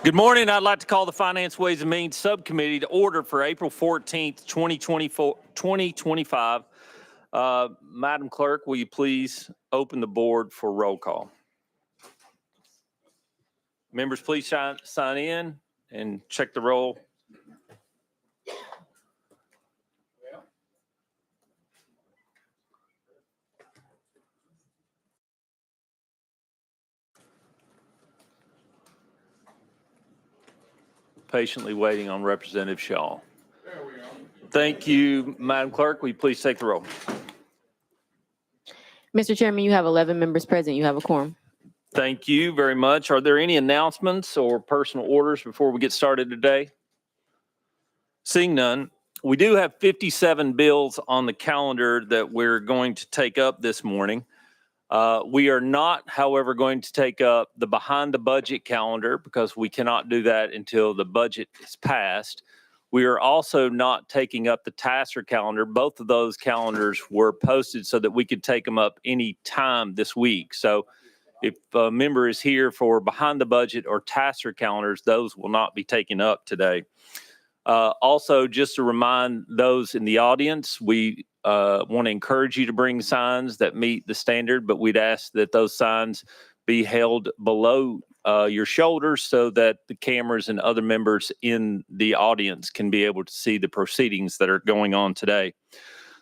Good morning. I'd like to call the Finance, Ways and Means Subcommittee to order for April 14th, 2025. Madam Clerk, will you please open the board for roll call? Members, please sign in and check the roll. Patiently waiting on Representative Shaw. There we are. Thank you, Madam Clerk. Will you please take the roll? Mr. Chairman, you have 11 members present. You have a quorum. Thank you very much. Are there any announcements or personal orders before we get started today? Seeing none, we do have 57 bills on the calendar that we're going to take up this morning. We are not, however, going to take up the behind the budget calendar because we cannot do that until the budget is passed. We are also not taking up the TASER calendar. Both of those calendars were posted so that we could take them up any time this week. So if a member is here for behind the budget or TASER calendars, those will not be taken up today. Also, just to remind those in the audience, we want to encourage you to bring signs that meet the standard, but we'd ask that those signs be held below your shoulders so that the cameras and other members in the audience can be able to see the proceedings that are going on today.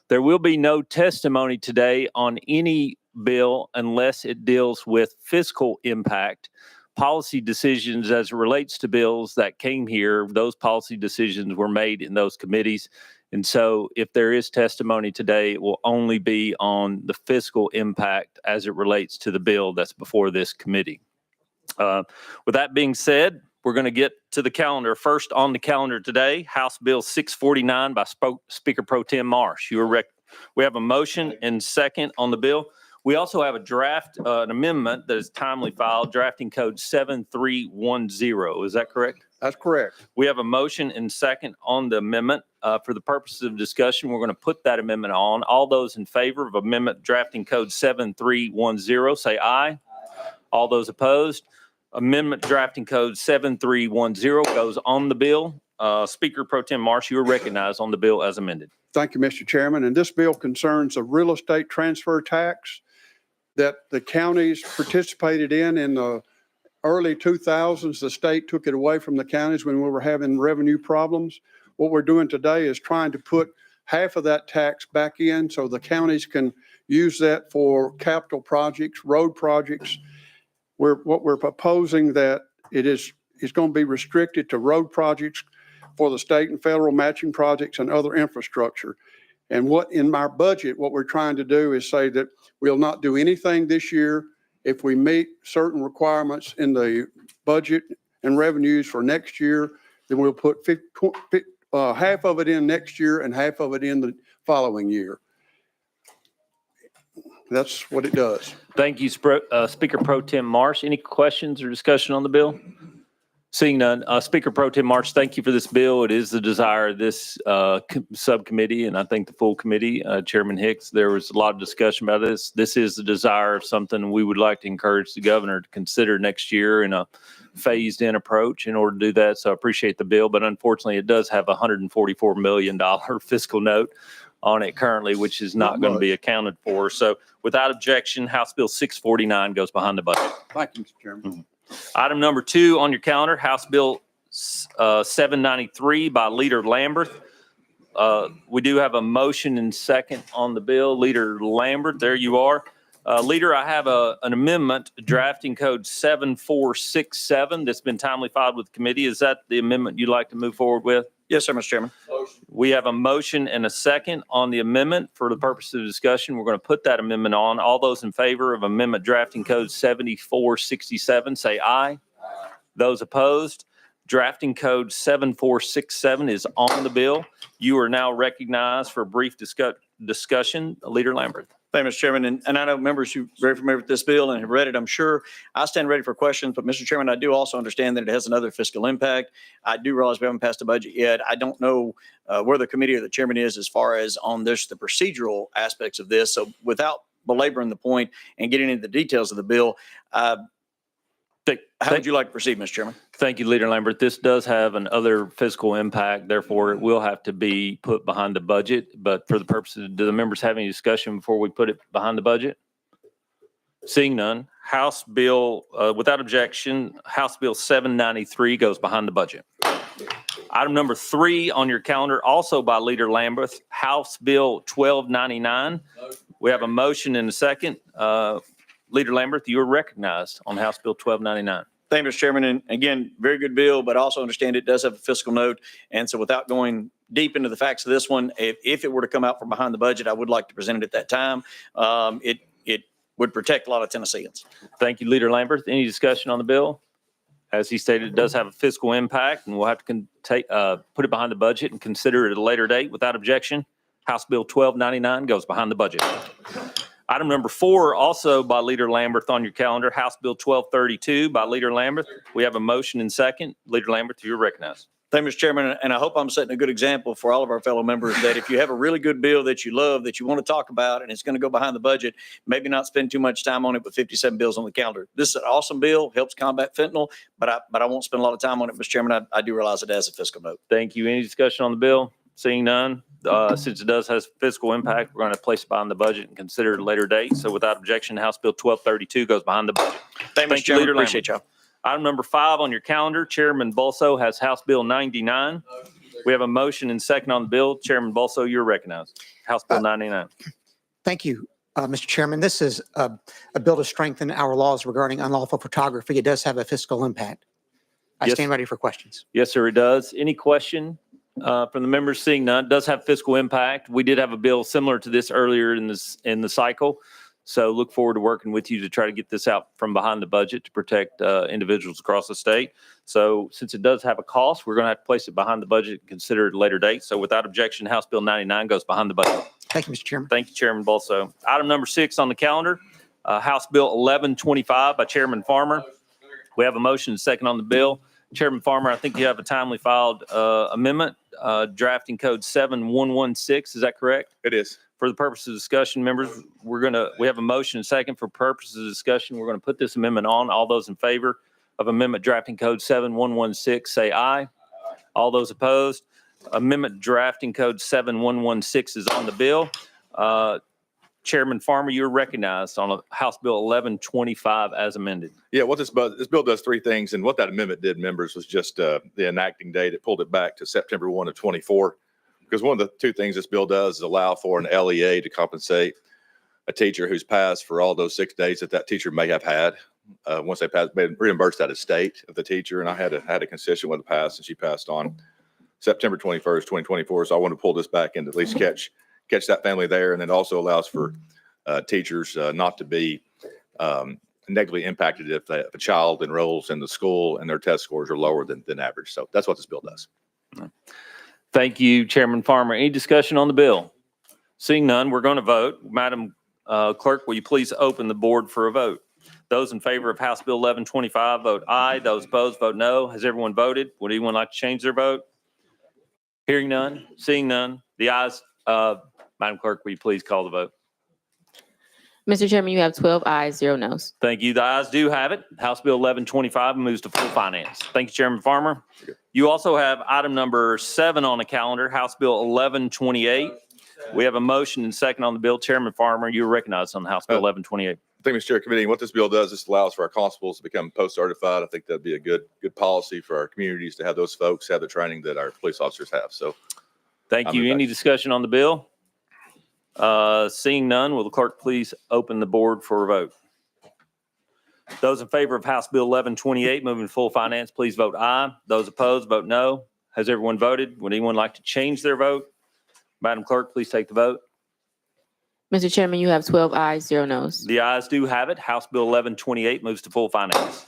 There will be no testimony today on any bill unless it deals with fiscal impact. Policy decisions as it relates to bills that came here, those policy decisions were made in those committees. And so if there is testimony today, it will only be on the fiscal impact as it relates to the bill that's before this committee. With that being said, we're going to get to the calendar. First on the calendar today, House Bill 649 by Speaker Pro Tem Marsh. We have a motion and second on the bill. We also have a draft, an amendment that is timely filed, drafting code 7310. Is that correct? That's correct. We have a motion and second on the amendment. For the purposes of discussion, we're going to put that amendment on. All those in favor of amendment drafting code 7310, say aye. All those opposed, amendment drafting code 7310 goes on the bill. Speaker Pro Tem Marsh, you are recognized on the bill as amended. Thank you, Mr. Chairman. And this bill concerns a real estate transfer tax that the counties participated in the early 2000s. The state took it away from the counties when we were having revenue problems. What we're doing today is trying to put half of that tax back in so the counties can use that for capital projects, road projects. What we're proposing that it's going to be restricted to road projects for the state and federal matching projects and other infrastructure. And what in our budget, what we're trying to do is say that we'll not do anything this year. If we meet certain requirements in the budget and revenues for next year, then we'll put half of it in next year and half of it in the following year. That's what it does. Thank you, Speaker Pro Tem Marsh. Any questions or discussion on the bill? Seeing none, Speaker Pro Tem Marsh, thank you for this bill. It is the desire of this subcommittee, and I think the full committee, Chairman Hicks, there was a lot of discussion about this. This is the desire of something we would like to encourage the governor to consider next year in a phased-in approach in order to do that. So I appreciate the bill, but unfortunately, it does have a $144 million fiscal note on it currently, which is not going to be accounted for. So without objection, House Bill 649 goes behind the budget. Thank you, Mr. Chairman. Mm-hmm. Item number 2 on your calendar, House Bill 793 by Leader Lambert. We do have a motion and second on the bill. Leader Lambert, there you are. Leader, I have an amendment drafting code 7467 that's been timely filed with the committee. Is that the amendment you'd like to move forward with? Yes, sir, Mr. Chairman. We have a motion and a second on the amendment. For the purpose of discussion, we're going to put that amendment on. All those in favor of amendment drafting code 7467, say aye. Those opposed, drafting code 7467 is on the bill. You are now recognized for a brief discussion. Leader Lambert. Thank you, Mr. Chairman. And I know members who are very familiar with this bill and have read it, I'm sure. I stand ready for questions, but Mr. Chairman, I do also understand that it has another fiscal impact. I do realize we haven't passed the budget yet. I don't know where the committee or the chairman is as far as on the procedural aspects of this. So without belaboring the point and getting into the details of the bill, How would you like to proceed, Mr. Chairman? Thank you, Leader Lambert. This does have another fiscal impact, therefore it will have to be put behind the budget. But for the purposes, do the members have any discussion before we put it behind the budget? Seeing none, House Bill, without objection, House Bill 793 goes behind the budget. Item number 3 on your calendar, also by Leader Lambert, House Bill 1299. We have a motion and a second. Leader Lambert, you are recognized on House Bill 1299. Thank you, Mr. Chairman. And again, very good bill, but also understand it does have a fiscal note. And so without going deep into the facts of this one, if it were to come out from behind the budget, I would like to present it at that time. It would protect a lot of Tennesseans. Thank you, Leader Lambert. Any discussion on the bill? As he stated, it does have a fiscal impact, and we'll have to put it behind the budget and consider it at a later date. Without objection, House Bill 1299 goes behind the budget. Item number 4, also by Leader Lambert on your calendar, House Bill 1232 by Leader Lambert. We have a motion and second. Leader Lambert, you're recognized. Thank you, Mr. Chairman. And I hope I'm setting a good example for all of our fellow members that if you have a really good bill that you love, that you want to talk about, and it's going to go behind the budget, maybe not spend too much time on it, but 57 bills on the calendar. This is an awesome bill, helps combat fentanyl, but I won't spend a lot of time on it, Mr. Chairman. I do realize it has a fiscal note. Thank you. Any discussion on the bill? Seeing none, since it does have fiscal impact, we're going to place it behind the budget and consider it at a later date. So without objection, House Bill 1232 goes behind the budget. Thank you, Mr. Chairman. Leader Lambert. Appreciate y'all. Item number 5 on your calendar, Chairman Bolso has House Bill 99. We have a motion and second on the bill. Chairman Bolso, you're recognized. House Bill 99. Thank you, Mr. Chairman. This is a bill to strengthen our laws regarding unlawful photography. It does have a fiscal impact. I Yes. stand ready for questions. Yes, sir, it does. Any question from the members? Seeing none, it does have fiscal impact. We did have a bill similar to this earlier in the cycle. So look forward to working with you to try to get this out from behind the budget to protect individuals across the state. So since it does have a cost, we're going to have to place it behind the budget and consider it at a later date. So without objection, House Bill 99 goes behind the budget. Thank you, Mr. Chairman. Thank you, Chairman Bolso. Item number 6 on the calendar, House Bill 1125 by Chairman Farmer. We have a motion and second on the bill. Chairman Farmer, I think you have a timely filed amendment, drafting code 7116. Is that correct? It is. For the purpose of discussion, members, we have a motion and second. For purposes of discussion, we're going to put this amendment on. All those in favor of amendment drafting code 7116, say aye. All those opposed, amendment drafting code 7116 is on the bill. Chairman Farmer, you're recognized on House Bill 1125 as amended. Yeah, what this bill does 3 things, and what that amendment did, members, was just the enacting date. It pulled it back to September 1 of 24. Because one of the 2 things this bill does is allow for an LEA to compensate a teacher who's passed for all those 6 days that teacher may have had. Once they passed, they reimbursed that estate of the teacher. And I had a constituent with passed, and she passed on September 21st, 2024. So I want to pull this back and at least catch that family there. And it also allows for teachers not to be negatively impacted if a child enrolls in the school and their test scores are lower than average. So that's what this bill does. Thank you, Chairman Farmer. Any discussion on the bill? Seeing none, we're going to vote. Madam Clerk, will you please open the board for a vote? Those in favor of House Bill 1125 vote aye. Those opposed vote no. Has everyone voted? Would anyone like to change their vote? Hearing none, seeing none, the ayes. Madam Clerk, will you please call the vote? Mr. Chairman, you have 12 ayes, 0 noes. Thank you. The ayes do have it. House Bill 1125 moves to full finance. Thank you, Chairman Farmer. You also have item number 7 on the calendar, House Bill 1128. We have a motion and second on the bill. Chairman Farmer, you're recognized on House Bill 1128. Thank you, Mr. Chair. Committee. What this bill does is allows for our constables to become post-certified. I think that'd be a good policy for our communities to have those folks have the training that our police officers have. So Thank you. Any discussion on the bill? Seeing none, will the clerk please open the board for a vote? Those in favor of House Bill 1128 moving to full finance, please vote aye. Those opposed, vote no. Has everyone voted? Would anyone like to change their vote? Madam Clerk, please take the vote. Mr. Chairman, you have 12 ayes, 0 noes. The ayes do have it. House Bill 1128 moves to full finance.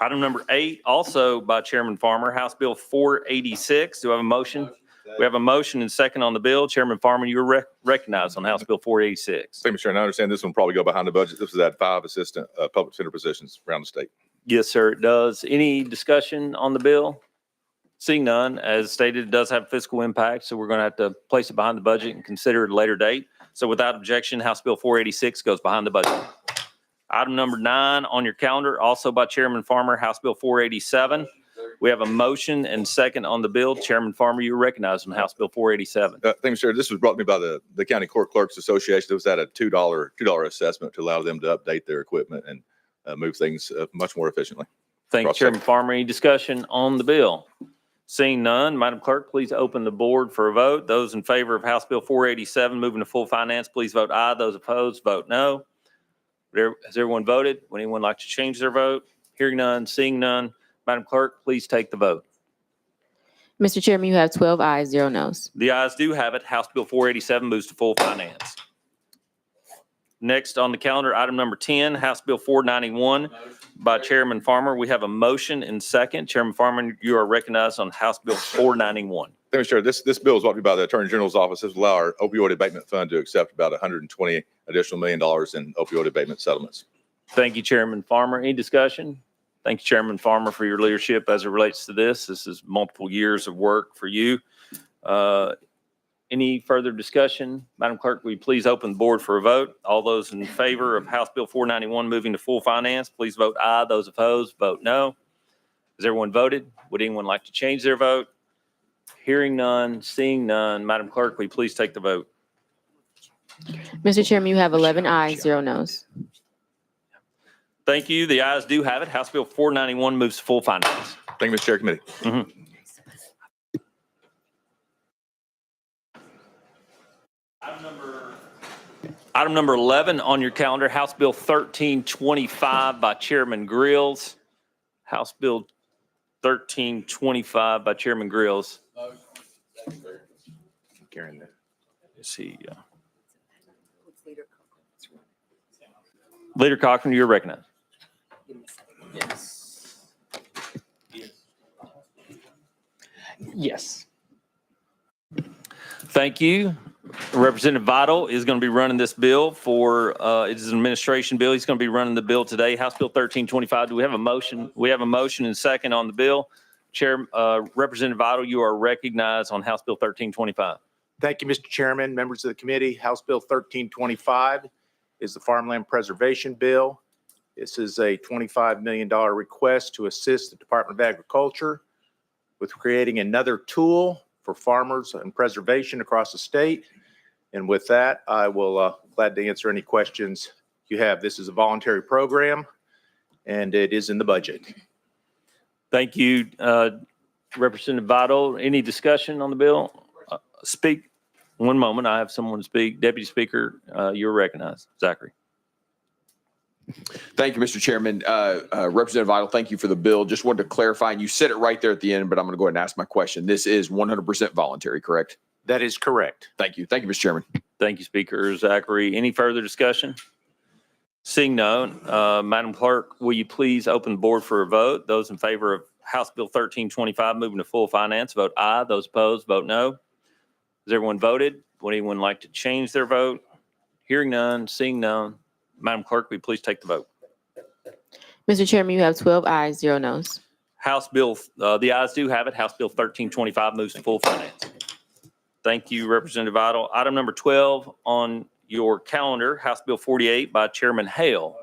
Item number 8, also by Chairman Farmer, House Bill 486. Do I have a motion? We have a motion and second on the bill. Chairman Farmer, you're recognized on House Bill 486. Thank you, Mr. Chair. And I understand this one will probably go behind the budget. This is at 5 assistant public defender positions around the state. Yes, sir, it does. Any discussion on the bill? Seeing none, as stated, it does have fiscal impact, so we're going to have to place it behind the budget and consider it at a later date. So without objection, House Bill 486 goes behind the budget. Item number 9 on your calendar, also by Chairman Farmer, House Bill 487. We have a motion and second on the bill. Chairman Farmer, you are recognized on House Bill 487. Thank you, sir. This was brought to me by the County Court Clerks Association. It was at a $2 assessment to allow them to update their equipment and move things much more efficiently. Thank you, Cross Chairman second. Farmer. Any discussion on the bill? Seeing none, Madam Clerk, please open the board for a vote. Those in favor of House Bill 487 moving to full finance, please vote aye. Those opposed, vote no. Has everyone voted? Would anyone like to change their vote? Hearing none, seeing none. Madam Clerk, please take the vote. Mr. Chairman, you have 12 ayes, 0 noes. The ayes do have it. House Bill 487 moves to full finance. Next on the calendar, item number 10, House Bill 491 by Chairman Farmer. We have a motion and second. Chairman Farmer, you are recognized on House Bill 491. Thank you, sir. This bill is brought to me by the Attorney General's office. This will allow our opioid abatement fund to accept about $120 additional million in opioid abatement settlements. Thank you, Chairman Farmer. Any discussion? Thank you, Chairman Farmer, for your leadership as it relates to this. This is multiple years of work for you. Any further discussion? Madam Clerk, will you please open the board for a vote? All those in favor of House Bill 491 moving to full finance, please vote aye. Those opposed, vote no. Has everyone voted? Would anyone like to change their vote? Hearing none, seeing none. Madam Clerk, will you please take the vote? Mr. Chairman, you have 11 ayes, 0 noes. Thank you. The ayes do have it. House Bill 491 moves to full finance. Thank you, Mr. Chair, Committee. Item number 11 on your calendar, House Bill 1325 by Chairman Grills. House Bill 1325 by Chairman Grills. Let's see. Leader Cochran, you're recognized. Yes. Thank you. Representative Vital is going to be running this bill for, it is an administration bill. He's going to be running the bill today. House Bill 1325. Do we have a motion? We have a motion and second on the bill. Chair, Representative Vital, you are recognized on House Bill 1325. Thank you, Mr. Chairman, members of the committee. House Bill 1325 is the Farmland Preservation Bill. This is a $25 million request to assist the Department of Agriculture with creating another tool for farmers and preservation across the state. And with that, I will glad to answer any questions you have. This is a voluntary program, and it is in the budget. Thank you, Representative Vital. Any discussion on the bill? Speak. One moment. I have someone to speak. Deputy Speaker, you're recognized. Zachary. Thank you, Mr. Chairman. Representative Vital, thank you for the bill. Just wanted to clarify, and you said it right there at the end, but I'm going to go ahead and ask my question. This is 100% voluntary, correct? That is correct. Thank you. Thank you, Mr. Chairman. Thank you, Speaker Zachary. Any further discussion? Seeing none, Madam Clerk, will you please open the board for a vote? Those in favor of House Bill 1325 moving to full finance, vote aye. Those opposed, vote no. Has everyone voted? Would anyone like to change their vote? Hearing none, seeing none. Madam Clerk, will you please take the vote? Mr. Chairman, you have 12 ayes, 0 noes. House Bill, the ayes do have it. House Bill 1325 moves to full finance. Thank you, Representative Vital. Item number 12 on your calendar, House Bill 48 by Chairman Hale.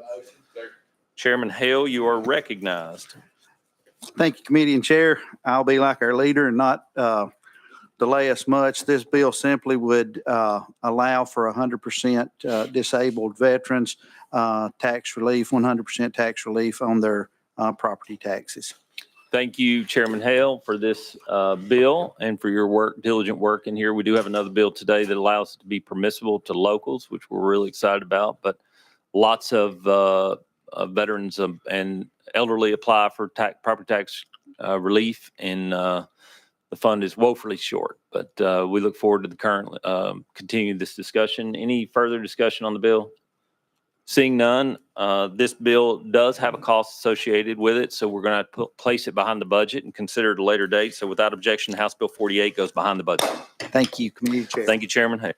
Chairman Hale, you are recognized. Thank you, Committee and Chair. I'll be like our leader and not delay us much. This bill simply would allow for 100% disabled veterans tax relief, 100% tax relief on their property taxes. Thank you, Chairman Hale, for this bill and for your work, diligent work in here. We do have another bill today that allows it to be permissible to locals, which we're really excited about, but lots of veterans and elderly apply for property tax relief, and the fund is woefully short. But we look forward to the current, continuing this discussion. Any further discussion on the bill? Seeing none, this bill does have a cost associated with it, so we're going to place it behind the budget and consider it a later date. So without objection, House Bill 48 goes behind the budget. Thank you, Committee Chair. Thank you, Chairman Hay.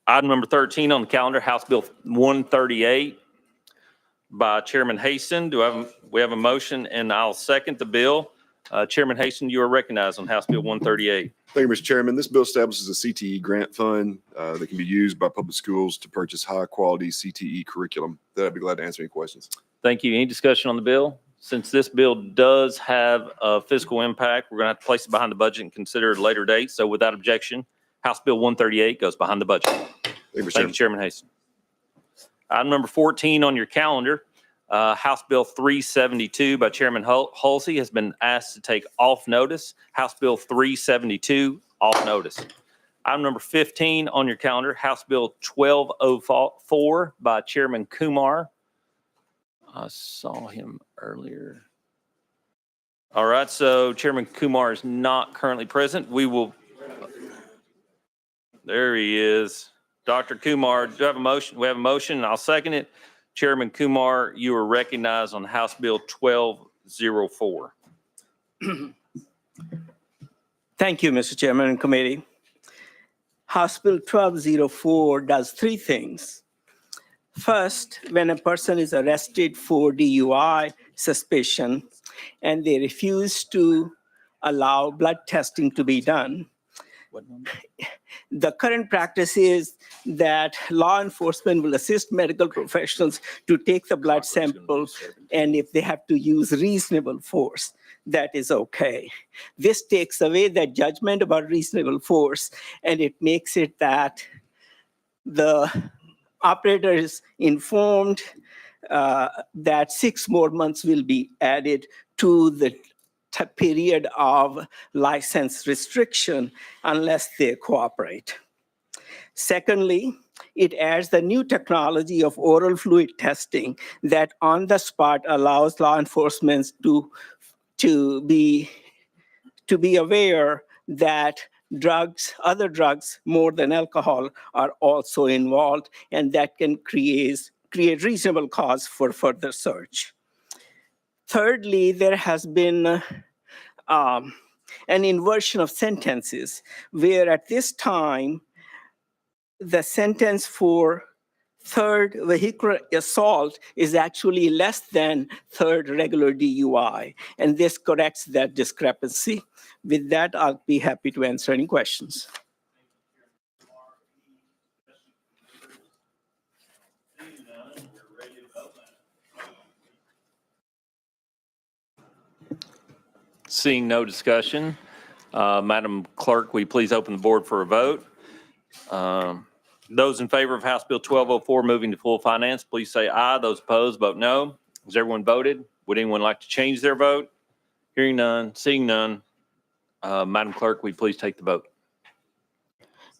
Item number 13 on the calendar, House Bill 138 by Chairman Haston. We have a motion, and I'll second the bill. Chairman Haston, you are recognized on House Bill 138. Thank you, Mr. Chairman. This bill establishes a CTE grant fund that can be used by public schools to purchase high-quality CTE curriculum. I'd be glad to answer any questions. Thank you. Any discussion on the bill? Since this bill does have a fiscal impact, we're going to have to place it behind the budget and consider it at a later date. So without objection, House Bill 138 goes behind the budget. Thank you, Mr. Thank you, Chairman. Chairman Haston. Item number 14 on your calendar, House Bill 372 by Chairman Halsey has been asked to take off notice. House Bill 372 off notice. Item number 15 on your calendar, House Bill 1204 by Chairman Kumar. I saw him earlier. All right, so Chairman Kumar is not currently present. There he is. Dr. Kumar, do you have a motion? We have a motion, and I'll second it. Chairman Kumar, you are recognized on House Bill 1204. Thank you, Mr. Chairman and committee. House Bill 1204 does three things. First, when a person is arrested for DUI suspicion and they refuse to allow blood testing to be done, the current practice is that law enforcement will assist medical professionals to take the blood samples, and if they have to use reasonable force, that is okay. This takes away that judgment about reasonable force, and it makes it that the operator is informed that 6 more months will be added to the period of license restriction unless they cooperate. Secondly, it adds the new technology of oral fluid testing that on the spot allows law enforcement to be aware that other drugs more than alcohol are also involved, and that can create reasonable cause for further search. Thirdly, there has been an inversion of sentences, where at this time, the sentence for third vehicular assault is actually less than third regular DUI, and this corrects that discrepancy. With that, I'll be happy to answer any questions. Seeing no discussion, Madam Clerk, will you please open the board for a vote? Those in favor of House Bill 1204 moving to full finance, please say aye. Those opposed, vote no. Has everyone voted? Would anyone like to change their vote? Hearing none, seeing none. Madam Clerk, will you please take the vote?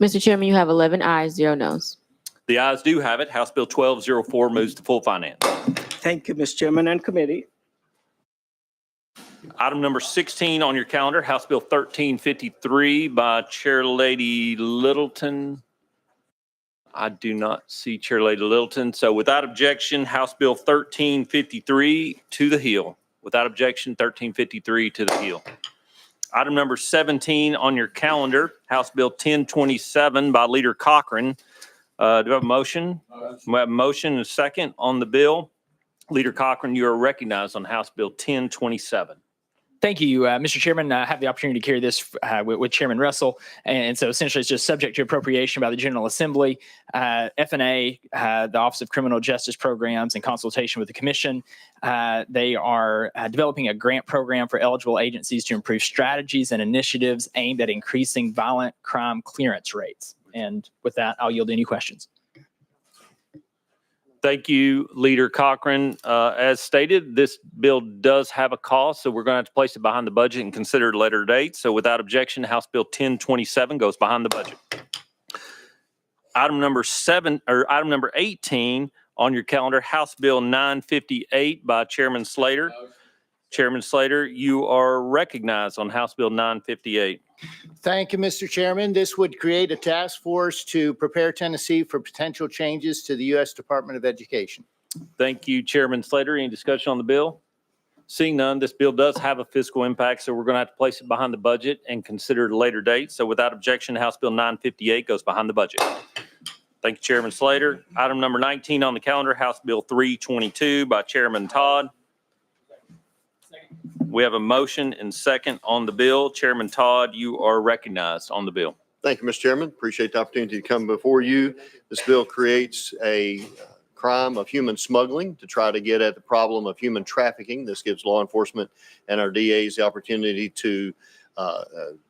Mr. Chairman, you have 11 ayes, 0 noes. The ayes do have it. House Bill 1204 moves to full finance. Thank you, Mr. Chairman and committee. Item number 16 on your calendar, House Bill 1353 by Chair Lady Littleton. I do not see Chair Lady Littleton. So without objection, House Bill 1353 to the Hill. Without objection, 1353 to the Hill. Item number 17 on your calendar, House Bill 1027 by Leader Cochran. Do we have a motion? We have a motion and a second on the bill. Leader Cochran, you are recognized on House Bill 1027. Thank you, Mr. Chairman. I have the opportunity to carry this with Chairman Russell. And so essentially it's just subject to appropriation by the General Assembly. F&A, the Office of Criminal Justice Programs, in consultation with the Commission, they are developing a grant program for eligible agencies to improve strategies and initiatives aimed at increasing violent crime clearance rates. And with that, I'll yield any questions. Thank you, Leader Cochran. As stated, this bill does have a cost, so we're going to have to place it behind the budget and consider it a later date. So without objection, House Bill 1027 goes behind the budget. Item number 18 on your calendar, House Bill 958 by Chairman Slater. Chairman Slater, you are recognized on House Bill 958. Thank you, Mr. Chairman. This would create a task force to prepare Tennessee for potential changes to the U.S. Department of Education. Thank you, Chairman Slater. Any discussion on the bill? Seeing none, this bill does have a fiscal impact, so we're going to have to place it behind the budget and consider it a later date. So without objection, House Bill 958 goes behind the budget. Thank you, Chairman Slater. Item number 19 on the calendar, House Bill 322 by Chairman Todd. We have a motion and second on the bill. Chairman Todd, you are recognized on the bill. Thank you, Mr. Chairman. Appreciate the opportunity to come before you. This bill creates a crime of human smuggling to try to get at the problem of human trafficking. This gives law enforcement and our DAs the opportunity to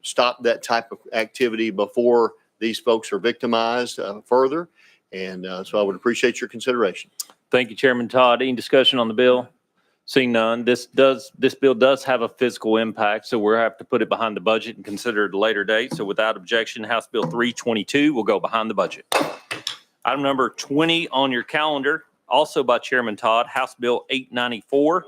stop that type of activity before these folks are victimized further. And so I would appreciate your consideration. Thank you, Chairman Todd. Any discussion on the bill? Seeing none, this bill does have a fiscal impact, so we'll have to put it behind the budget and consider it a later date. So without objection, House Bill 322 will go behind the budget. Item number 20 on your calendar, also by Chairman Todd, House Bill 894.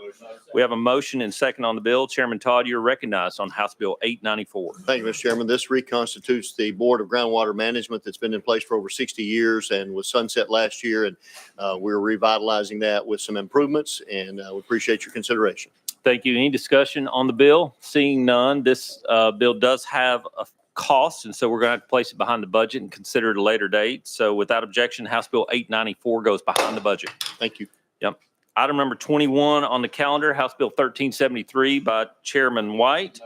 We have a motion and second on the bill. Chairman Todd, you're recognized on House Bill 894. Thank you, Mr. Chairman. This reconstitutes the Board of Groundwater Management that's been in place for over 60 years and was sunset last year. And we're revitalizing that with some improvements, and we appreciate your consideration. Thank you. Any discussion on the bill? Seeing none, this bill does have a cost, and so we're going to have to place it behind the budget and consider it a later date. So without objection, House Bill 894 goes behind the budget. Thank you. Yep. Item number 21 on the calendar, House Bill 1373 by Chairman White.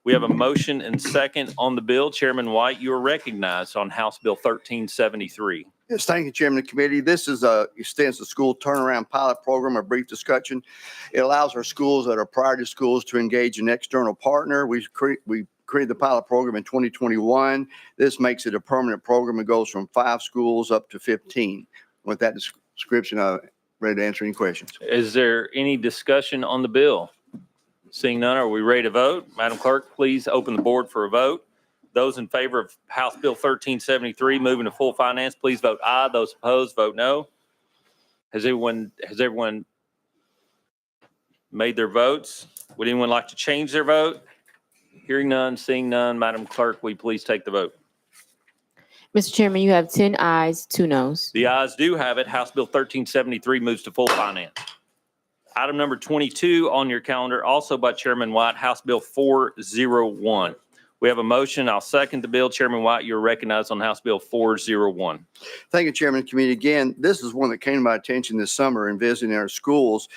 We have a motion and second on the bill. Chairman White, you are recognized on House Bill 1373. Yes, thank you, Chairman of the Committee. This is extends the school turnaround pilot program, a brief discussion. It allows our schools that are priority schools to engage an external partner. We created the pilot program in 2021. This makes it a permanent program. It goes from 5 schools up to 15. With that description, I'm ready to answer any questions. Is there any discussion on the bill? Seeing none, are we ready to vote? Madam Clerk, please open the board for a vote. Those in favor of House Bill 1373 moving to full finance, please vote aye. Those opposed, vote no. Has everyone made their votes? Would anyone like to change their vote? Hearing none, seeing none, Madam Clerk, will you please take the vote? Mr. Chairman, you have 10 ayes, 2 noes. The ayes do have it. House Bill 1373 moves to full finance. Item number 22 on your calendar, also by Chairman White, House Bill 401. We have a motion. I'll second the bill. Chairman White, you're recognized on House Bill 401. Thank you, Chairman of the Committee. Again, this is one that came to my attention this summer in visiting our schools.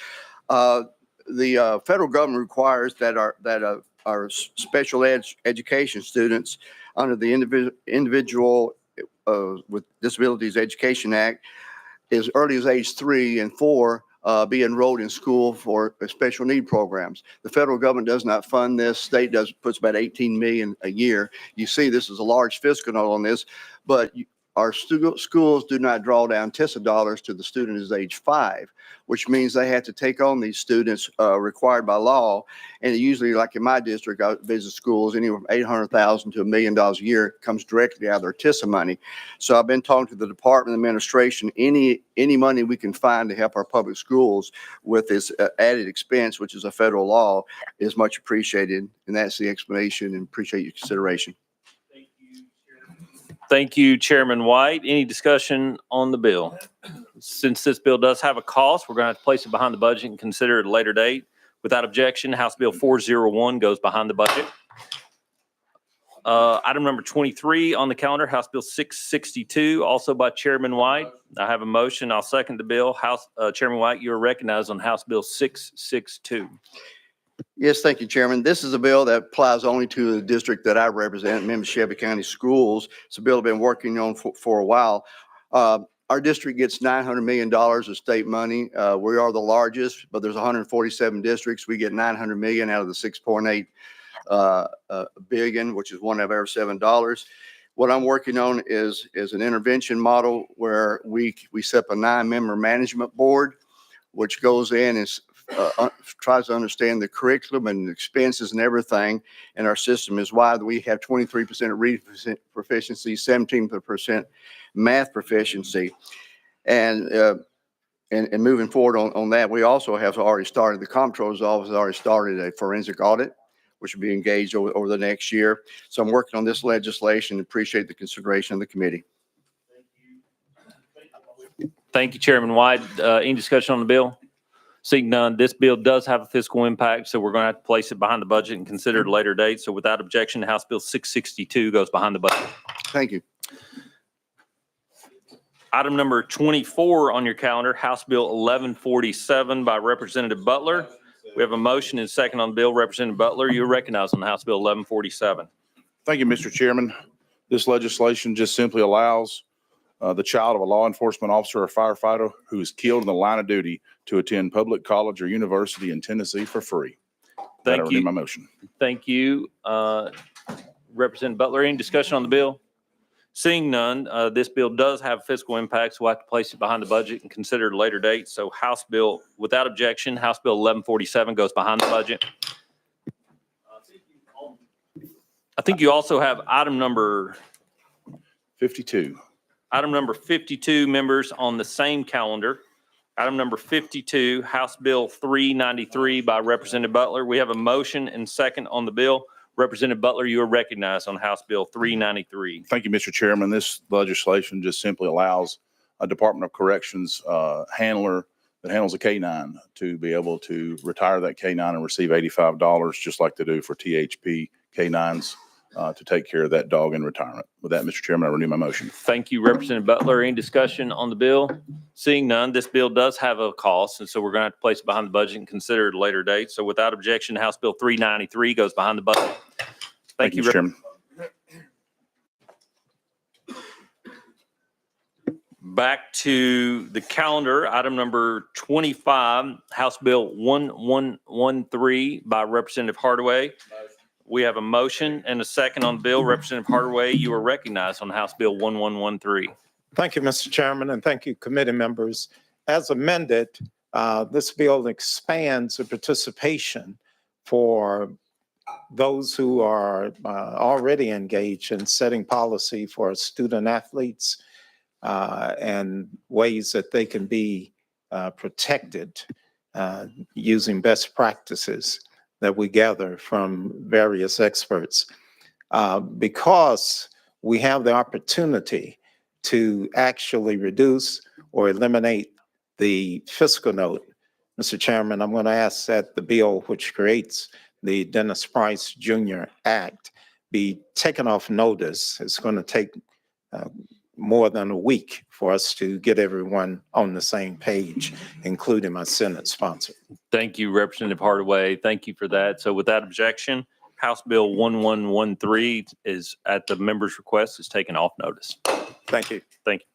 The federal government requires that our special education students under the Individual with Disabilities Education Act, as early as age 3 and 4, be enrolled in school for special need programs. The federal government does not fund this. State puts about $18 million a year. You see, this is a large fiscal note on this, but our schools do not draw down TISA dollars to the student as age 5, which means they have to take on these students required by law. And usually, like in my district, I visit schools anywhere from $800,000 to $1 million a year comes directly out of their TISA money. So I've been talking to the Department of Administration. Any money we can find to help our public schools with this added expense, which is a federal law, is much appreciated. And that's the explanation, and appreciate your consideration. Thank you, Chairman White. Any discussion on the bill? Since this bill does have a cost, we're going to have to place it behind the budget and consider it at a later date. Without objection, House Bill 401 goes behind the budget. Item number 23 on the calendar, House Bill 662, also by Chairman White. I have a motion. I'll second the bill. Chairman White, you are recognized on House Bill 662. Yes, thank you, Chairman. This is a bill that applies only to the district that I represent, Memphis Shelby County Schools. It's a bill I've been working on for a while. Our district gets $900 million of state money. We are the largest, but there's 147 districts. We get $900 million out of the $6.8 billion, which is one of every $7. What I'm working on is an intervention model where we set up a 9-member management board, which goes in and tries to understand the curriculum and expenses and everything. And our system is why we have 23% reading proficiency, 17% math proficiency. And moving forward on that, we also have already started, the Comptroller's Office has already started a forensic audit, which will be engaged over the next year. So I'm working on this legislation and appreciate the consideration of the committee. Thank you, Chairman White. Any discussion on the bill? Seeing none, this bill does have a fiscal impact, so we're going to have to place it behind the budget and consider it a later date. So without objection, House Bill 662 goes behind the budget. Thank you. Item number 24 on your calendar, House Bill 1147 by Representative Butler. We have a motion and second on the bill. Representative Butler, you're recognized on House Bill 1147. Thank you, Mr. Chairman. This legislation just simply allows the child of a law enforcement officer or firefighter who is killed in the line of duty to attend public college or university in Tennessee for free. Thank you. My motion. Thank you. Representative Butler, any discussion on the bill? Seeing none, this bill does have fiscal impacts. We'll have to place it behind the budget and consider it at a later date. So House Bill, without objection, House Bill 1147 goes behind the budget. I think you also have item number 52. Item number 52, members, on the same calendar. Item number 52, House Bill 393 by Representative Butler. We have a motion and second on the bill. Representative Butler, you are recognized on House Bill 393. Thank you, Mr. Chairman. This legislation just simply allows a Department of Corrections handler that handles a K-9 to be able to retire that K-9 and receive $85, just like they do for THP K-9s, to take care of that dog in retirement. With that, Mr. Chairman, I renew my motion. Thank you, Representative Butler. Any discussion on the bill? Seeing none, this bill does have a cost, and so we're going to have to place it behind the budget and consider it at a later date. So without objection, House Bill 393 goes behind the budget. Thank you, Mr. Chairman. Back to the calendar, item number 25, House Bill 1113 by Representative Hardaway. We have a motion and a second on the bill. Representative Hardaway, you are recognized on House Bill 1113. Thank you, Mr. Chairman, and thank you, committee members. As amended, this bill expands the participation for those who are already engaged in setting policy for student athletes and ways that they can be protected using best practices that we gather from various experts. Because we have the opportunity to actually reduce or eliminate the fiscal note, Mr. Chairman, I'm going to ask that the bill which creates the Dennis Price Jr. Act be taken off notice. It's going to take more than a week for us to get everyone on the same page, including my Senate sponsor. Thank you, Representative Hardaway. Thank you for that. So without objection, House Bill 1113 is at the member's request is taken off notice. Thank you. Thank you.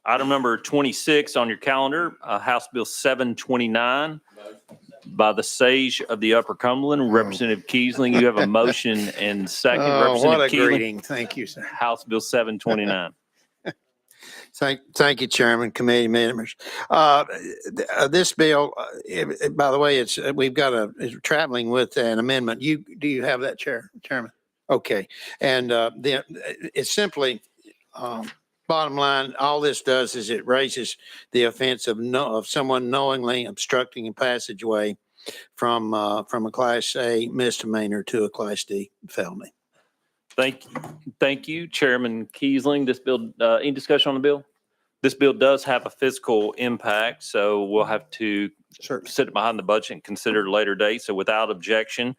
Item number 26 on your calendar, House Bill 729 by the Sage of the Upper Cumberland, Representative Kiesling. You have a motion and second. Oh, what a Representative Kiesling, greeting. Thank you, sir. House Bill 729. Thank you, Chairman, committee members. This bill, by the way, we've got it's traveling with an amendment. Do you have that, Chairman? Okay. And it's simply, bottom line, all this does is it raises the offense of someone knowingly obstructing a passageway from a Class A misdemeanor to a Class D felony. Thank you, Chairman Kiesling. This bill, any discussion on the bill? This bill does have a fiscal impact, so we'll have to sit it behind the budget and consider it at a later date. So without objection,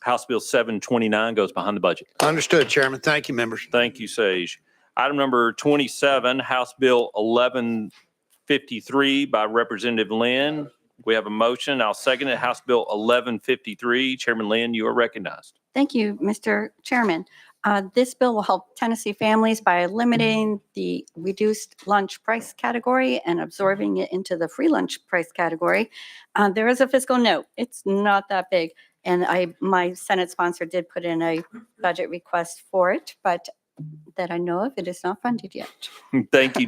House Bill 729 goes behind the budget. Understood, Chairman. Thank you, members. Thank you, Sage. Item number 27, House Bill 1153 by Representative Lynn. We have a motion. I'll second it. House Bill 1153. Chairman Lynn, you are recognized. Thank you, Mr. Chairman. This bill will help Tennessee families by eliminating the reduced lunch price category and absorbing it into the free lunch price category. There is a fiscal note. It's not that big. And my Senate sponsor did put in a budget request for it, but that I know of, it is not funded yet. Thank you.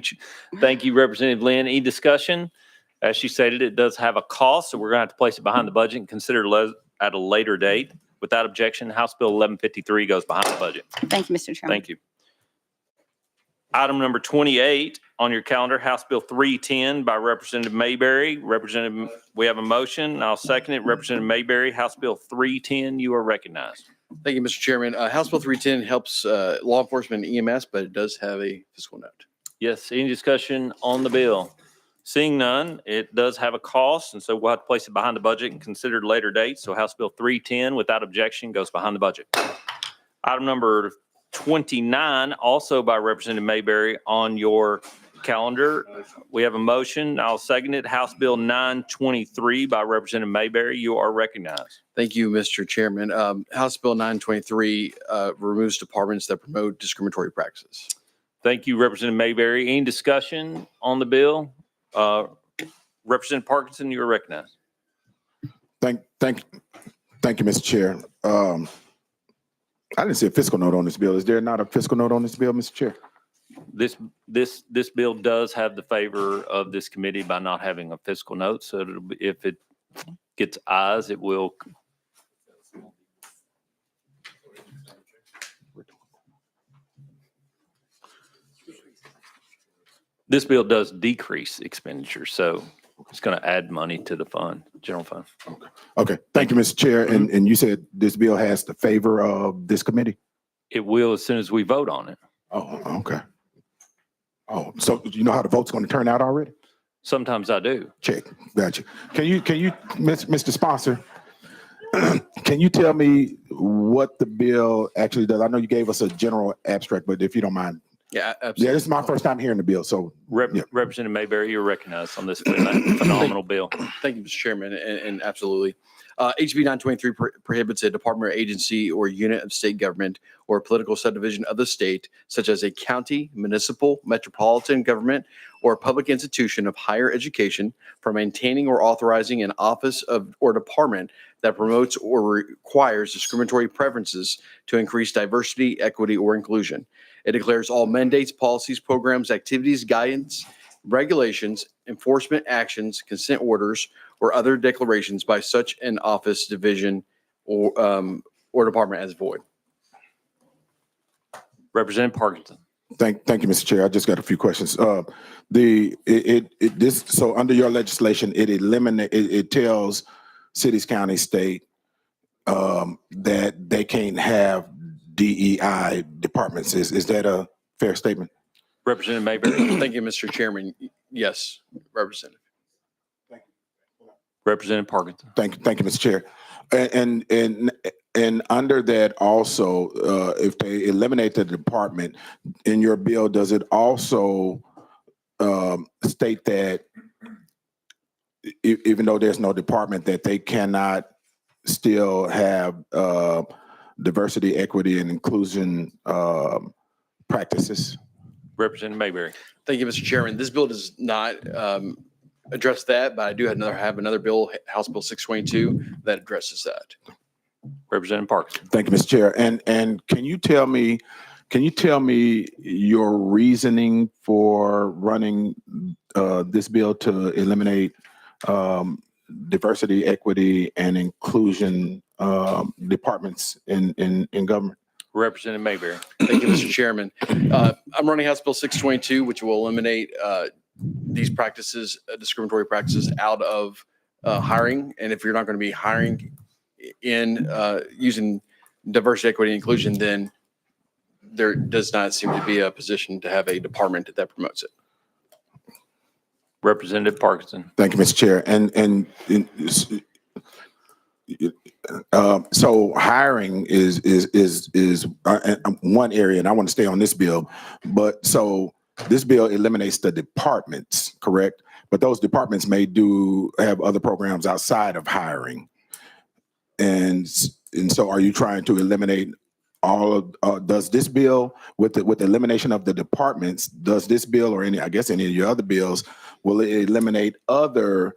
Thank you, Representative Lynn. Any discussion? As she stated, it does have a cost, so we're going to have to place it behind the budget and consider it at a later date. Without objection, House Bill 1153 goes behind the budget. Thank you, Mr. Chairman. Thank you. Item number 28 on your calendar, House Bill 310 by Representative Mayberry. Representative, we have a motion. I'll second it. Representative Mayberry, House Bill 310, you are recognized. Thank you, Mr. Chairman. House Bill 310 helps law enforcement and EMS, but it does have a fiscal note. Yes, any discussion on the bill? Seeing none, it does have a cost, and so we'll have to place it behind the budget and consider it later date. So House Bill 310, without objection, goes behind the budget. Item number 29, also by Representative Mayberry on your calendar. We have a motion. I'll second it. House Bill 923 by Representative Mayberry. You are recognized. Thank you, Mr. Chairman. House Bill 923 removes departments that promote discriminatory practices. Thank you, Representative Mayberry. Any discussion on the bill? Representative Parkinson, you are recognized. Thank you, Mr. Chair. I didn't see a fiscal note on this bill. Is there not a fiscal note on this bill, Mr. Chair? This bill does have the favor of this committee by not having a fiscal note. So if it gets ayes, it will. This bill does decrease expenditure, so it's going to add money to the fund, general fund. Okay. Thank you, Mr. Chair. And you said this bill has the favor of this committee? It will as soon as we vote on it. Oh, okay. Oh, so you know how the vote's going to turn out already? Sometimes I do. Check. Gotcha. Can you, Mr. Sponsor, can you tell me what the bill actually does? I know you gave us a general abstract, but if you don't mind. Yeah, absolutely. Yeah, this is my first time hearing the bill, so. Representative Mayberry, you're recognized on this phenomenal bill. Thank you, Mr. Chairman, and absolutely. HB 923 prohibits a department or agency or unit of state government or political subdivision of the state, such as a county, municipal, metropolitan government, or public institution of higher education, from maintaining or authorizing an office of or department that promotes or requires discriminatory preferences to increase diversity, equity, or inclusion. It declares all mandates, policies, programs, activities, guidance, regulations, enforcement actions, consent orders, or other declarations by such an office, division, or department as void. Representative Parkinson. Thank you, Mr. Chair. I just got a few questions. So under your legislation, it tells cities, counties, state that they can't have DEI departments. Is that a fair statement? Representative Mayberry. Thank you, Mr. Chairman. Yes, Representative. Representative Parkinson. Thank you, Mr. Chair. And under that also, if they eliminate the department in your bill, does it also state that even though there's no department, that they cannot still have diversity, equity, and inclusion practices? Representative Mayberry. Thank you, Mr. Chairman. This bill does not address that, but I do have another bill, House Bill 622, that addresses that. Representative Parkinson. Thank you, Mr. Chair. And can you tell me your reasoning for running this bill to eliminate diversity, equity, and inclusion departments in government? Representative Mayberry. Thank you, Mr. Chairman. I'm running House Bill 622, which will eliminate these practices, discriminatory practices, out of hiring. And if you're not going to be hiring in using diversity, equity, and inclusion, then there does not seem to be a position to have a department that promotes it. Representative Parkinson. Thank you, Mr. Chair. So hiring is one area, and I want to stay on this bill. But so this bill eliminates the departments, correct? But those departments may have other programs outside of hiring. And so are you trying to eliminate all of, does this bill, with the elimination of the departments, does this bill or any of your other bills, will it eliminate other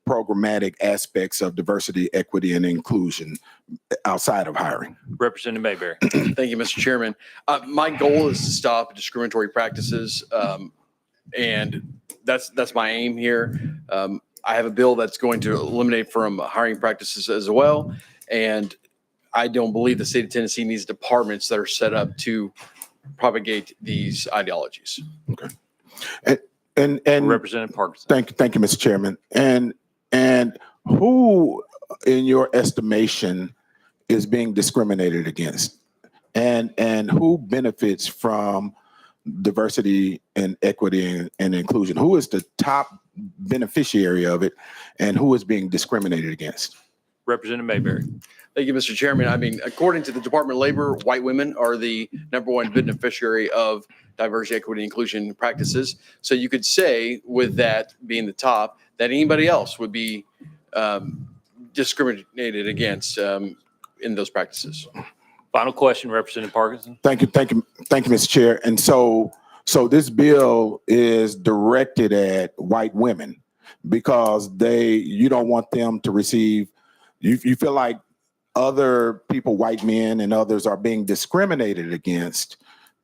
programmatic aspects of diversity, equity, and inclusion outside of hiring? Representative Mayberry. Thank you, Mr. Chairman. My goal is to stop discriminatory practices, and that's my aim here. I have a bill that's going to eliminate from hiring practices as well, and I don't believe the state of Tennessee needs departments that are set up to propagate these ideologies. Okay. And Representative Parkinson. Thank you, Mr. Chairman. And who, in your estimation, is being discriminated against? And who benefits from diversity and equity and inclusion? Who is the top beneficiary of it, and who is being discriminated against? Representative Mayberry. Thank you, Mr. Chairman. I mean, according to the Department of Labor, white women are the #1 beneficiary of diversity, equity, and inclusion practices. So you could say, with that being the top, that anybody else would be discriminated against in those practices. Final question, Representative Parkinson. Thank you, Mr. Chair. And so this bill is directed at white women because you don't want them to receive, you feel like other people, white men and others, are being discriminated against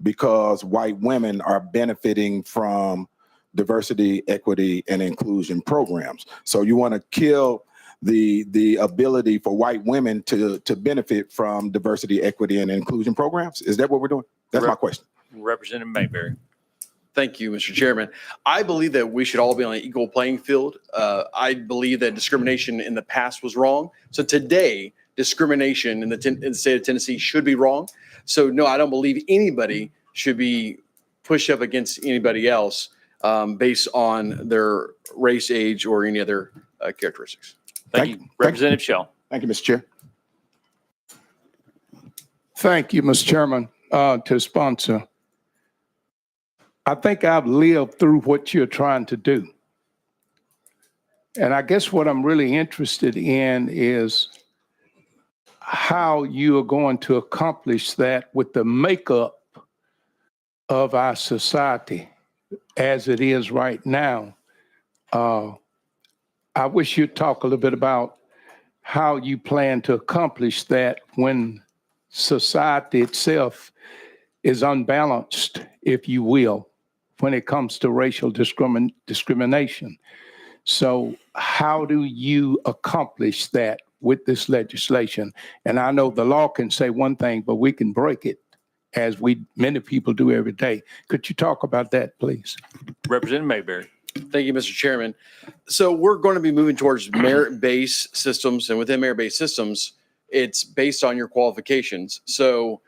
because white women are benefiting from diversity, equity, and inclusion programs. So you want to kill the ability for white women to benefit from diversity, equity, and inclusion programs? Is that what we're doing? That's my question. Representative Mayberry. Thank you, Mr. Chairman. I believe that we should all be on an equal playing field. I believe that discrimination in the past was wrong. So today, discrimination in the state of Tennessee should be wrong. So no, I don't believe anybody should be pushed up against anybody else based on their race, age, or any other characteristics. Thank you. Representative Shell. Thank you, Mr. Chair. Thank you, Mr. Chairman, to sponsor. I think I've lived through what you're trying to do. And I guess what I'm really interested in is how you are going to accomplish that with the makeup of our society as it is right now. I wish you'd talk a little bit about how you plan to accomplish that when society itself is unbalanced, if you will, when it comes to racial discrimination. So how do you accomplish that with this legislation? And I know the law can say one thing, but we can break it, as many people do every day. Could you talk about that, please? Representative Mayberry. Thank you, Mr. Chairman. So we're going to be moving towards merit-based systems, and within merit-based systems, it's based on your qualifications. So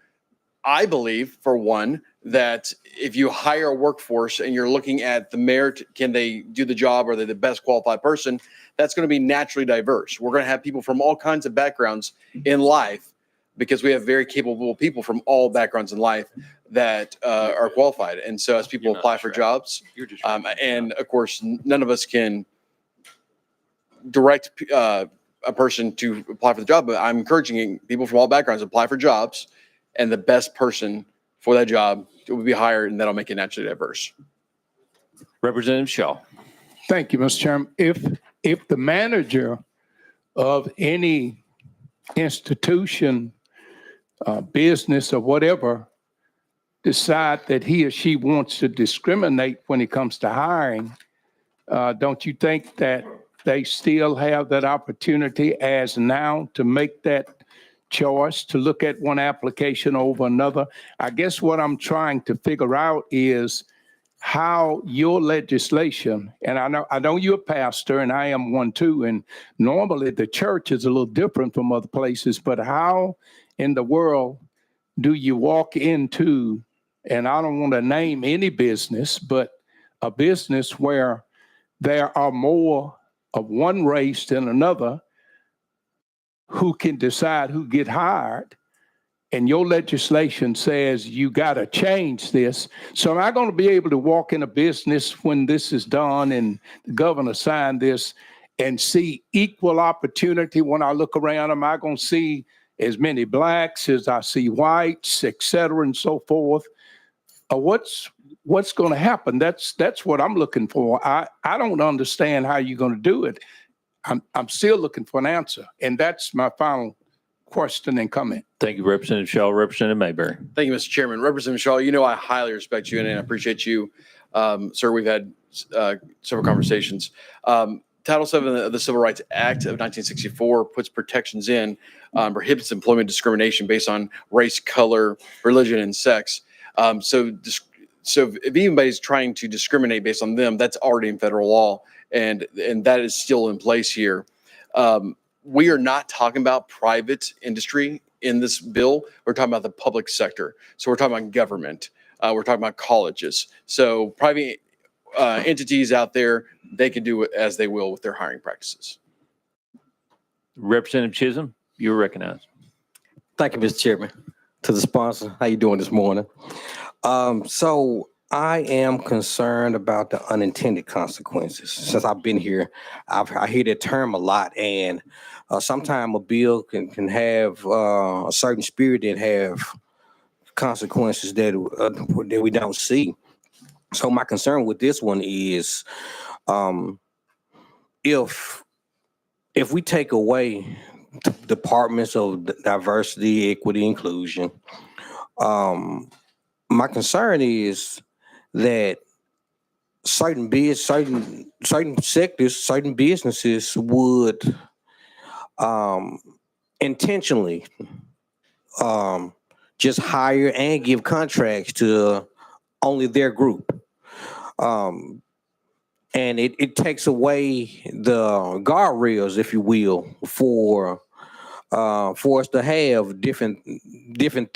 I believe, for one, that if you hire a workforce and you're looking at the merit, can they do the job? Are they the best qualified person? That's going to be naturally diverse. We're going to have people from all kinds of backgrounds in life because we have very capable people from all backgrounds in life that are qualified. And so as people apply for jobs, and of course, none of us can direct a person to apply for the job, but I'm encouraging people from all backgrounds to apply for jobs, and the best person for that job will be hired, and that'll make it naturally diverse. Representative Shaw. Thank you, Mr. Chairman. If the manager of any institution, business, or whatever decide that he or she wants to discriminate when it comes to hiring, don't you think that they still have that opportunity as now to make that choice, to look at one application over another? I guess what I'm trying to figure out is how your legislation, and I know you're a pastor and I am one too, and normally the church is a little different from other places, but how in the world do you walk into, and I don't want to name any business, but a business where there are more of one race than another who can decide who get hired, and your legislation says you got to change this. So am I going to be able to walk in a business when this is done and the governor signed this and see equal opportunity when I look around? Am I going to see as many blacks as I see whites, et cetera, and so forth? What's going to happen? That's what I'm looking for. I don't understand how you're going to do it. I'm still looking for an answer, and that's my final question and comment. Thank you, Representative Shaw. Representative Mayberry. Thank you, Mr. Chairman. Representative Shaw, you know I highly respect you and I appreciate you. Sir, we've had several conversations. Title VII of the Civil Rights Act of 1964 puts protections in, prohibits employment discrimination based on race, color, religion, and sex. So if anybody's trying to discriminate based on them, that's already in federal law, and that is still in place here. We are not talking about private industry in this bill. We're talking about the public sector. So we're talking about government. We're talking about colleges. So private entities out there, they can do it as they will with their hiring practices. Representative Chisholm. You're recognized. Thank you, Mr. Chairman. To the sponsor, how you doing this morning? So I am concerned about the unintended consequences. Since I've been here, I hear that term a lot, and sometimes a bill can have a certain spirit that have consequences that we don't see. So my concern with this one is if we take away departments of diversity, equity, inclusion, my concern is that certain sectors, certain businesses would intentionally just hire and give contracts to only their group. And it takes away the guardrails, if you will, for us to have different different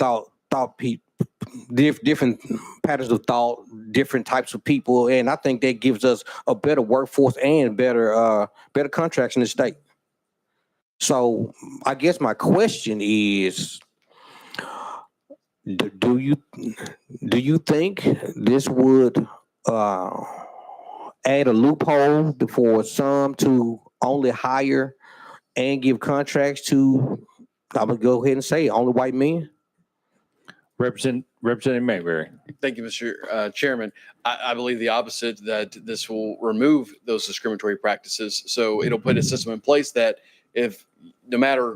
patterns of thought, different types of people, and I think that gives us a better workforce and better contracts in the state. So I guess my question is, do you think this would add a loophole for some to only hire and give contracts to, I'm gonna go ahead and say, only white men? Representative Mayberry. Thank you, Mr. Chairman. I believe the opposite, that this will remove those discriminatory practices. So it'll put a system in place that if no matter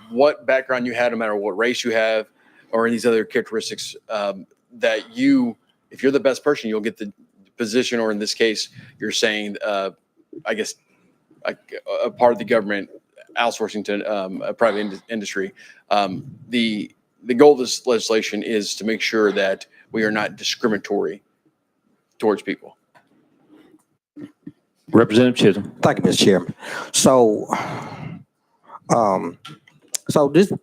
what background you have, no matter what race you have, or these other characteristics, that if you're the best person, you'll get the position, or in this case, you're saying, I guess, a part of the government outsourcing to a private industry. The goal of this legislation is to make sure that we are not discriminatory towards people. Representative Chisholm. Thank you, Mr. Chairman. So, this,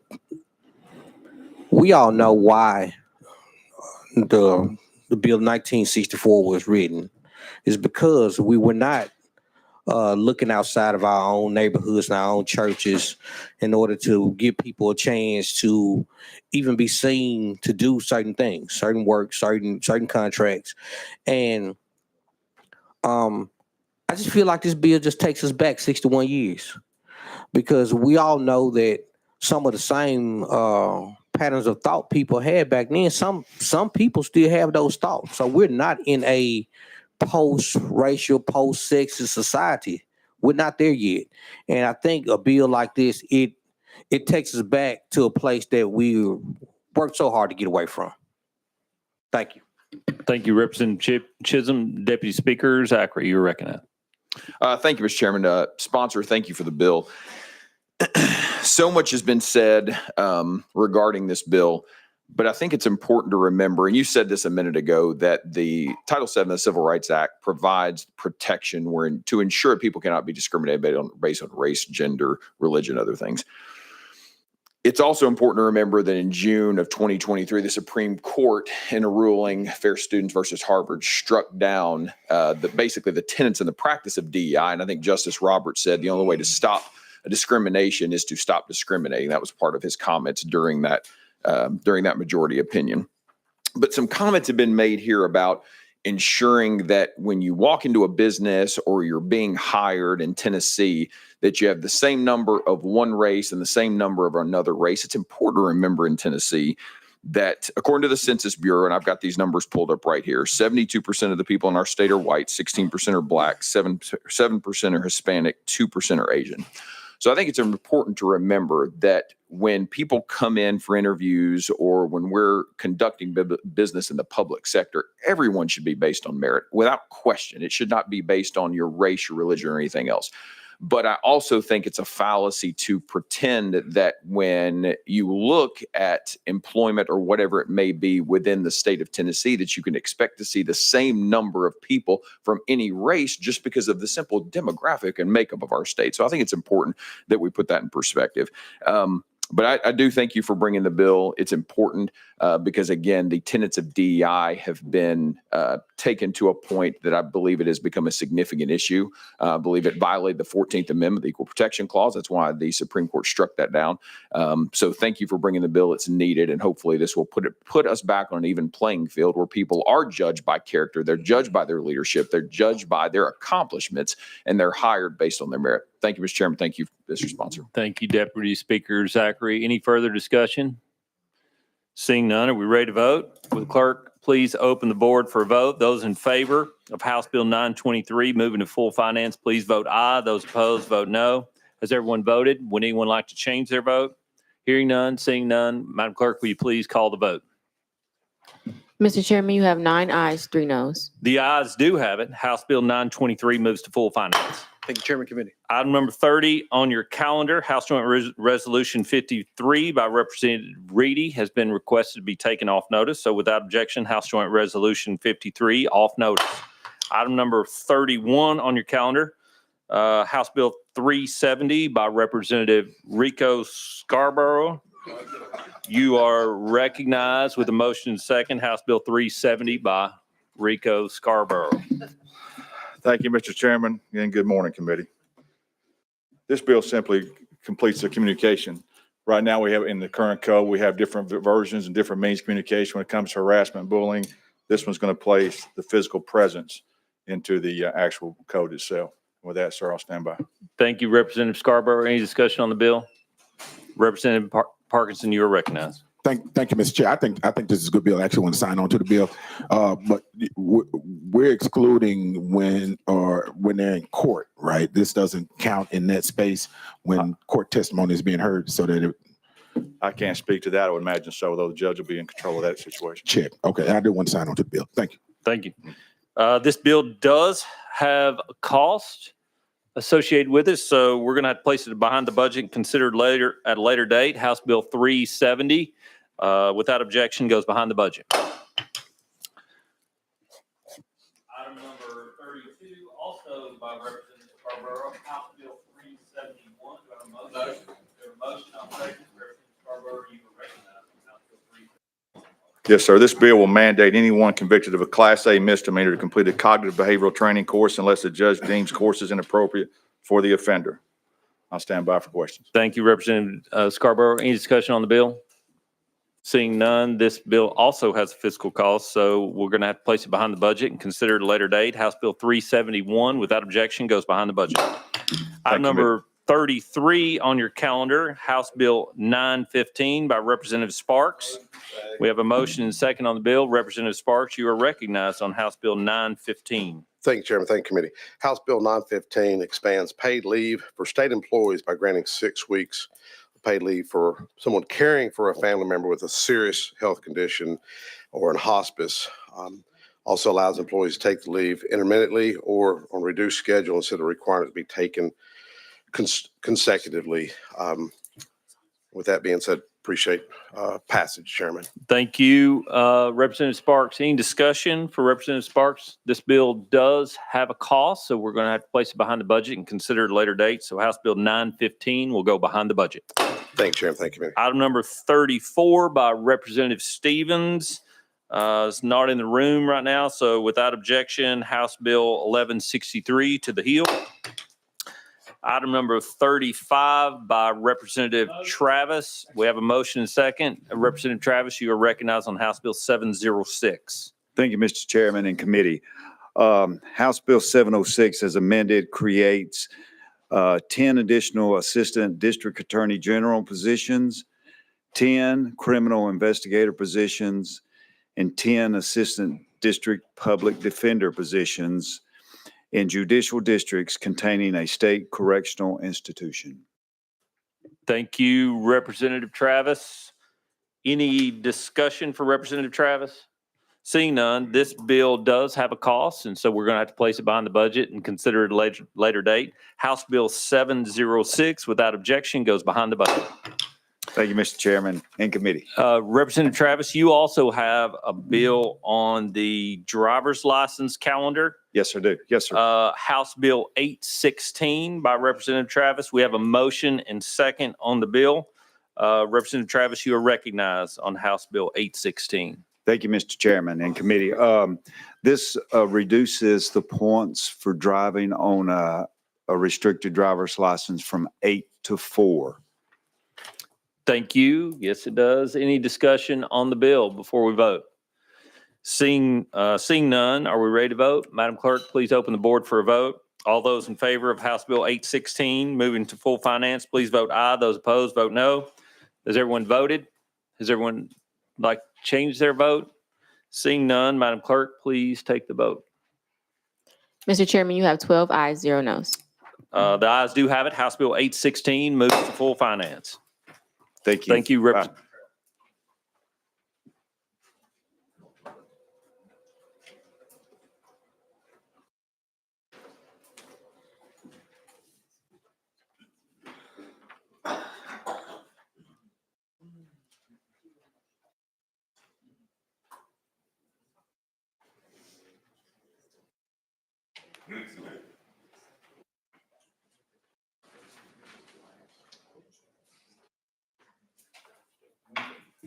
we all know why the Bill 1964 was written. Is because we were not looking outside of our own neighborhoods and our own churches in order to give people a chance to even be seen to do certain things, certain work, certain contracts. And I just feel like this bill just takes us back 61 years, because we all know that some of the same patterns of thought people had back then, some people still have those thoughts. So we're not in a post-racial, post-sexist society. We're not there yet. And I think a bill like this, it takes us back to a place that we worked so hard to get away from. Thank you. Thank you, Representative Chisholm. Deputy Speaker Zachary, you're recognized. Thank you, Mr. Chairman. Sponsor, thank you for the bill. So much has been said regarding this bill, but I think it's important to remember, and you said this a minute ago, that the Title VII of the Civil Rights Act provides protection to ensure people cannot be discriminated based on race, gender, religion, other things. It's also important to remember that in June of 2023, the Supreme Court, in a ruling, Fair Students versus Harvard, struck down basically the tenets and the practice of DEI. And I think Justice Roberts said the only way to stop a discrimination is to stop discriminating. That was part of his comments during that majority opinion. But some comments have been made here about ensuring that when you walk into a business or you're being hired in Tennessee, that you have the same number of one race and the same number of another race. It's important to remember in Tennessee that according to the Census Bureau, and I've got these numbers pulled up right here, 72% of the people in our state are white, 16% are black, 7% are Hispanic, 2% are Asian. So I think it's important to remember that when people come in for interviews or when we're conducting business in the public sector, everyone should be based on merit without question. It should not be based on your race, your religion, or anything else. But I also think it's a fallacy to pretend that when you look at employment or whatever it may be within the state of Tennessee, that you can expect to see the same number of people from any race just because of the simple demographic and makeup of our state. So I think it's important that we put that in perspective. But I do thank you for bringing the bill. It's important because, again, the tenets of DEI have been taken to a point that I believe it has become a significant issue. I believe it violated the 14th Amendment, the Equal Protection Clause. That's why the Supreme Court struck that down. So thank you for bringing the bill. It's needed, and hopefully this will put us back on an even playing field where people are judged by character. They're judged by their leadership. They're judged by their accomplishments, and they're hired based on their merit. Thank you, Mr. Chairman. Thank you, Mr. Sponsor. Thank you, Deputy Speaker Zachary. Any further discussion? Seeing none, are we ready to vote? Will the clerk please open the board for a vote? Those in favor of House Bill 923 moving to full finance, please vote aye. Those opposed, vote no. Has everyone voted? Would anyone like to change their vote? Hearing none, seeing none. Madam Clerk, will you please call the vote? Mr. Chairman, you have 9 ayes, 3 noes. The ayes do have it. House Bill 923 moves to full finance. Thank you, Chairman Committee. Item number 30 on your calendar, House Joint Resolution 53 by Representative Reedy has been requested to be taken off notice. So without objection, House Joint Resolution 53 off notice. Item number 31 on your calendar, House Bill 370 by Representative Rico Scarborough. You are recognized with a motion and second, House Bill 370 by Rico Scarborough. Thank you, Mr. Chairman, and good morning, committee. This bill simply completes the communication. Right now, we have in the current code, we have different versions and different means of communication when it comes to harassment, bullying. This one's going to place the physical presence into the actual code itself. With that, sir, I'll stand by. Thank you, Representative Scarborough. Any discussion on the bill? Representative Parkinson, you are recognized. Thank you, Mr. Chair. I think this is a good bill. I actually want to sign on to the bill, but we're excluding when they're in court, right? This doesn't count in that space when court testimony is being heard, so that I can't speak to that. I would imagine so, though the judge will be in control of that situation. check. Okay, I do want to sign on to the bill. Thank you. Thank you. This bill does have a cost associated with it, so we're going to have to place it behind the budget and consider it later at a later date. House Bill 370, without objection, goes behind the budget. Item number 32, also by Representative Scarborough, House Bill 371. Do I have a motion? Do I have a motion? I'll second. Representative Scarborough, you are recognized on House Bill 371. Yes, sir. This bill will mandate anyone convicted of a Class A misdemeanor to complete a cognitive behavioral training course unless the judge deems course is inappropriate for the offender. I'll stand by for questions. Thank you, Representative Scarborough. Any discussion on the bill? Seeing none, this bill also has a fiscal cost, so we're going to have to place it behind the budget and consider it at a later date. House Bill 371, without objection, goes behind the budget. Item number 33 on your calendar, House Bill 915 by Representative Sparks. We have a motion and second on the bill. Representative Sparks, you are recognized on House Bill 915. Thank you, Chairman. Thank you, committee. House Bill 915 expands paid leave for state employees by granting 6 weeks of paid leave for someone caring for a family member with a serious health condition or in hospice. Also allows employees to take the leave intermittently or on reduced schedule instead of requiring it to be taken consecutively. With that being said, appreciate passage, Chairman. Thank you, Representative Sparks. Any discussion for Representative Sparks? This bill does have a cost, so we're going to have to place it behind the budget and consider it at a later date. So House Bill 915 will go behind the budget. Thank you, Chairman. Thank you, Committee. Item number 34 by Representative Stevens is not in the room right now, so without objection, House Bill 1163 to the Hill. Item number 35 by Representative Travis. We have a motion and second. Representative Travis, you are recognized on House Bill 706. Thank you, Mr. Chairman and committee. House Bill 706 as amended creates 10 additional assistant district attorney general positions, 10 criminal investigator positions, and 10 assistant district public defender positions in judicial districts containing a state correctional institution. Thank you, Representative Travis. Any discussion for Representative Travis? Seeing none, this bill does have a cost, and so we're going to have to place it behind the budget and consider it a later date. House Bill 706, without objection, goes behind the budget. Thank you, Mr. Chairman and committee. Representative Travis, you also have a bill on the driver's license calendar. Yes, I do. Yes, sir. House Bill 816 by Representative Travis. We have a motion and second on the bill. Representative Travis, you are recognized on House Bill 816. Thank you, Mr. Chairman and committee. This reduces the points for driving on a restricted driver's license from 8 to 4. Thank you. Yes, it does. Any discussion on the bill before we vote? Seeing none, are we ready to vote? Madam Clerk, please open the board for a vote. All those in favor of House Bill 816 moving to full finance, please vote aye. Those opposed, vote no. Has everyone voted? Has everyone like to change their vote? Seeing none, Madam Clerk, please take the vote. Mr. Chairman, you have 12 ayes, 0 noes. The ayes do have it. House Bill 816 moves to full finance. Thank you. Thank you, Representative.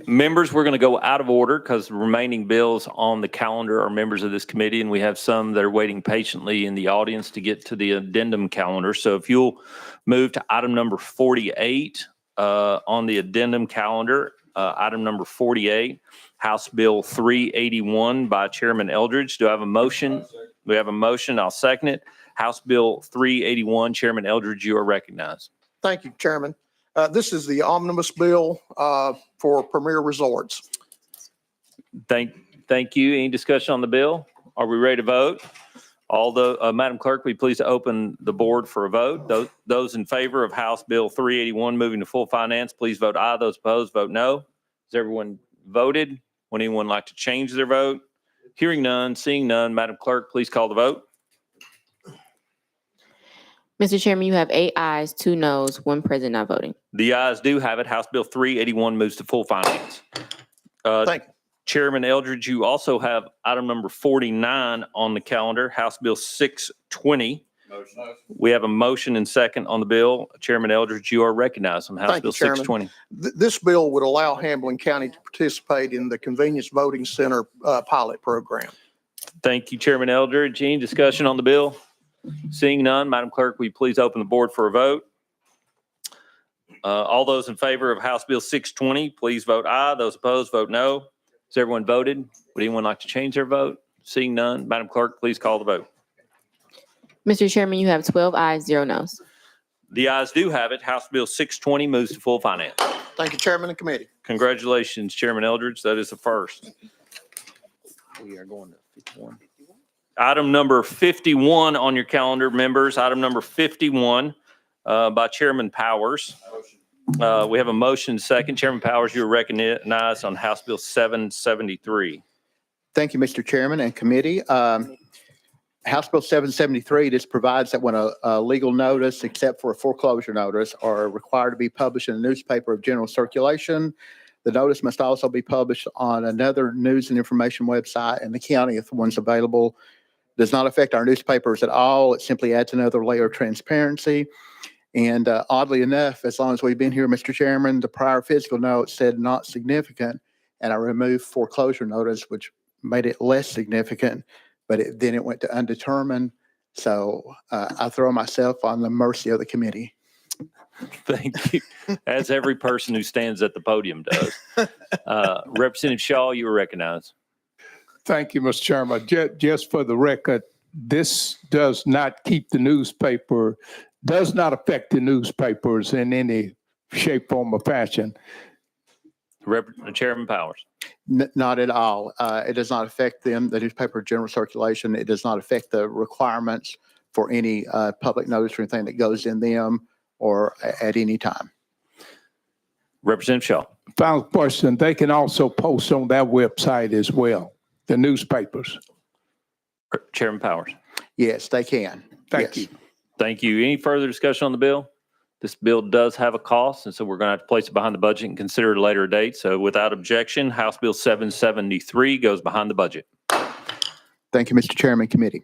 Members, we're going to go out of order because the remaining bills on the calendar are members of this committee, and we have some that are waiting patiently in the audience to get to the addendum calendar. So if you'll move to item number 48 on the addendum calendar, item number 48, House Bill 381 by Chairman Eldridge. Do I have a motion? We have a motion. I'll second it. House Bill 381, Chairman Eldridge, you are recognized. Thank you, Chairman. This is the omnibus bill for Premier Resorts. Thank you. Any discussion on the bill? Are we ready to vote? Madam Clerk, will you please open the board for a vote? Those in favor of House Bill 381 moving to full finance, please vote aye. Those opposed, vote no. Has everyone voted? Would anyone like to change their vote? Hearing none, seeing none, Madam Clerk, please call the vote. Mr. Chairman, you have 8 ayes, 2 noes, 1 present not voting. The ayes do have it. House Bill 381 moves to full finance. Thank you. Chairman Eldridge, you also have item number 49 on the calendar, House Bill 620. Motion. We have a motion and second on the bill. Chairman Eldridge, you are recognized on House Thank Bill you, Chairman. 620. This bill would allow Hamlin County to participate in the Convenience Voting Center pilot program. Thank you, Chairman Eldridge. Any discussion on the bill? Seeing none, Madam Clerk, will you please open the board for a vote? All those in favor of House Bill 620, please vote aye. Those opposed, vote no. Has everyone voted? Would anyone like to change their vote? Seeing none, Madam Clerk, please call the vote. Mr. Chairman, you have 12 ayes, 0 noes. The ayes do have it. House Bill 620 moves to full finance. Thank you, Chairman and Committee. Congratulations, Chairman Eldridge. That is the first. We are going to 51. Item number 51 on your calendar, members. Item number 51 by Chairman Powers. We have a motion second. Chairman Powers, you are recognized on House Bill 773. Thank you, Mr. Chairman and committee. House Bill 773, this provides that when a legal notice, except for a foreclosure notice, are required to be published in a newspaper of general circulation, the notice must also be published on another news and information website in the county if one's available. Does not affect our newspapers at all. It simply adds another layer of transparency. And oddly enough, as long as we've been here, Mr. Chairman, the prior fiscal note said not significant, and I removed foreclosure notice, which made it less significant, but then it went to undetermined. So I throw myself on the mercy of the committee. Thank you. As every person who stands at the podium does. Representative Shaw, you are recognized. Thank you, Mr. Chairman. Just for the record, this does not affect the newspapers in any shape, form, or fashion. Chairman Powers. Not at all. It does not affect them, the newspaper general circulation. It does not affect the requirements for any public notice or anything that goes in them or at any time. Representative Shaw. Final question. They can also post on that website as well, the newspapers. Chairman Powers. Yes, they can. Thank you. Thank you. Any further discussion on the bill? This bill does have a cost, and so we're going to have to place it behind the budget and consider it at a later date. So without objection, House Bill 773 goes behind the budget. Thank you, Mr. Chairman, committee.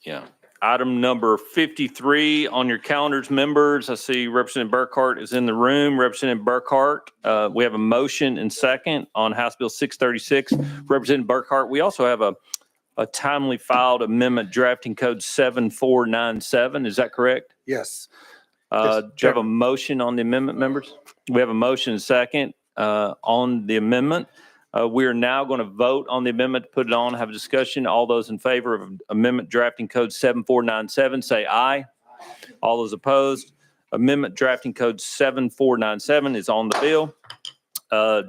Yeah. Item number 53 on your calendars, members. I see Representative Burkhart is in the room. Representative Burkhart, we have a motion and second on House Bill 636. Representative Burkhart, we also have a timely filed amendment drafting code 7497. Is that correct? Yes. Do you have a motion on the amendment, members? We have a motion and second on the amendment. We are now going to vote on the amendment to put it on, have a discussion. All those in favor of amendment drafting code 7497, say aye. All those opposed, amendment drafting code 7497 is on the bill.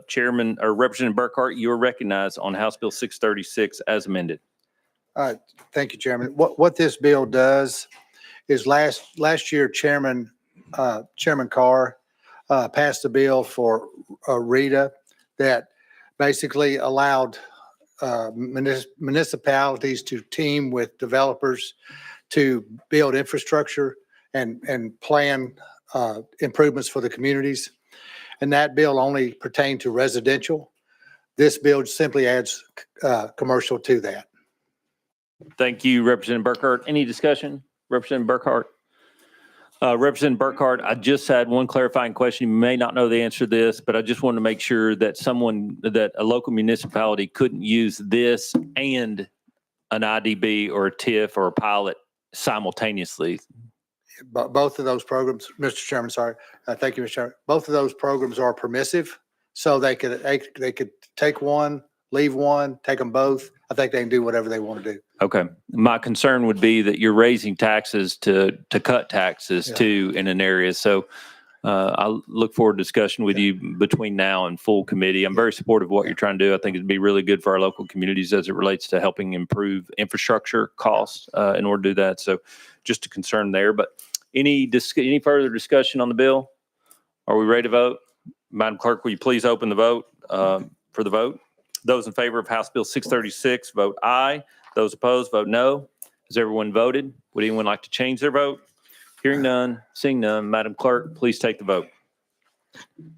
Chairman or Representative Burkhart, you are recognized on House Bill 636 as amended. Thank you, Chairman. What this bill does is last year, Chairman Carr passed a bill for RETA that basically allowed municipalities to team with developers to build infrastructure and plan improvements for the communities. And that bill only pertained to residential. This bill simply adds commercial to that. Thank you, Representative Burkhart. Any discussion? Representative Burkhart? Representative Burkhart, I just had one clarifying question. You may not know the answer to this, but I just wanted to make sure that that a local municipality couldn't use this and an IDB or a TIF or a pilot simultaneously. Both of those programs, Mr. Chairman, sorry. Thank you, Mr. Chairman. Both of those programs are permissive, so they could take one, leave one, take them both. I think they can do whatever they want to do. Okay. My concern would be that you're raising taxes to cut taxes too in an area. So I look forward to discussion with you between now and full committee. I'm very supportive of what you're trying to do. I think it'd be really good for our local communities as it relates to helping improve infrastructure costs in order to do that. So just a concern there. But any further discussion on the bill? Are we ready to vote? Madam Clerk, will you please open the vote for the vote? Those in favor of House Bill 636, vote aye. Those opposed, vote no. Has everyone voted? Would anyone like to change their vote? Hearing none, seeing none. Madam Clerk, please take the vote.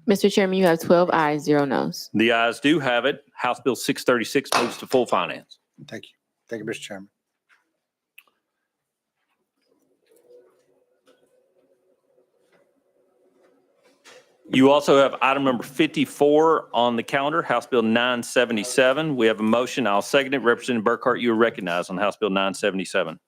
Mr. Chairman, you have 12 ayes, 0 noes. The ayes do have it. House Bill 636 moves to full finance. Thank you. Thank you, Mr. Chairman. You also have item number 54 on the calendar, House Bill 977. We have a motion. I'll second it. Representative Burkhart, you are recognized on House Bill 977.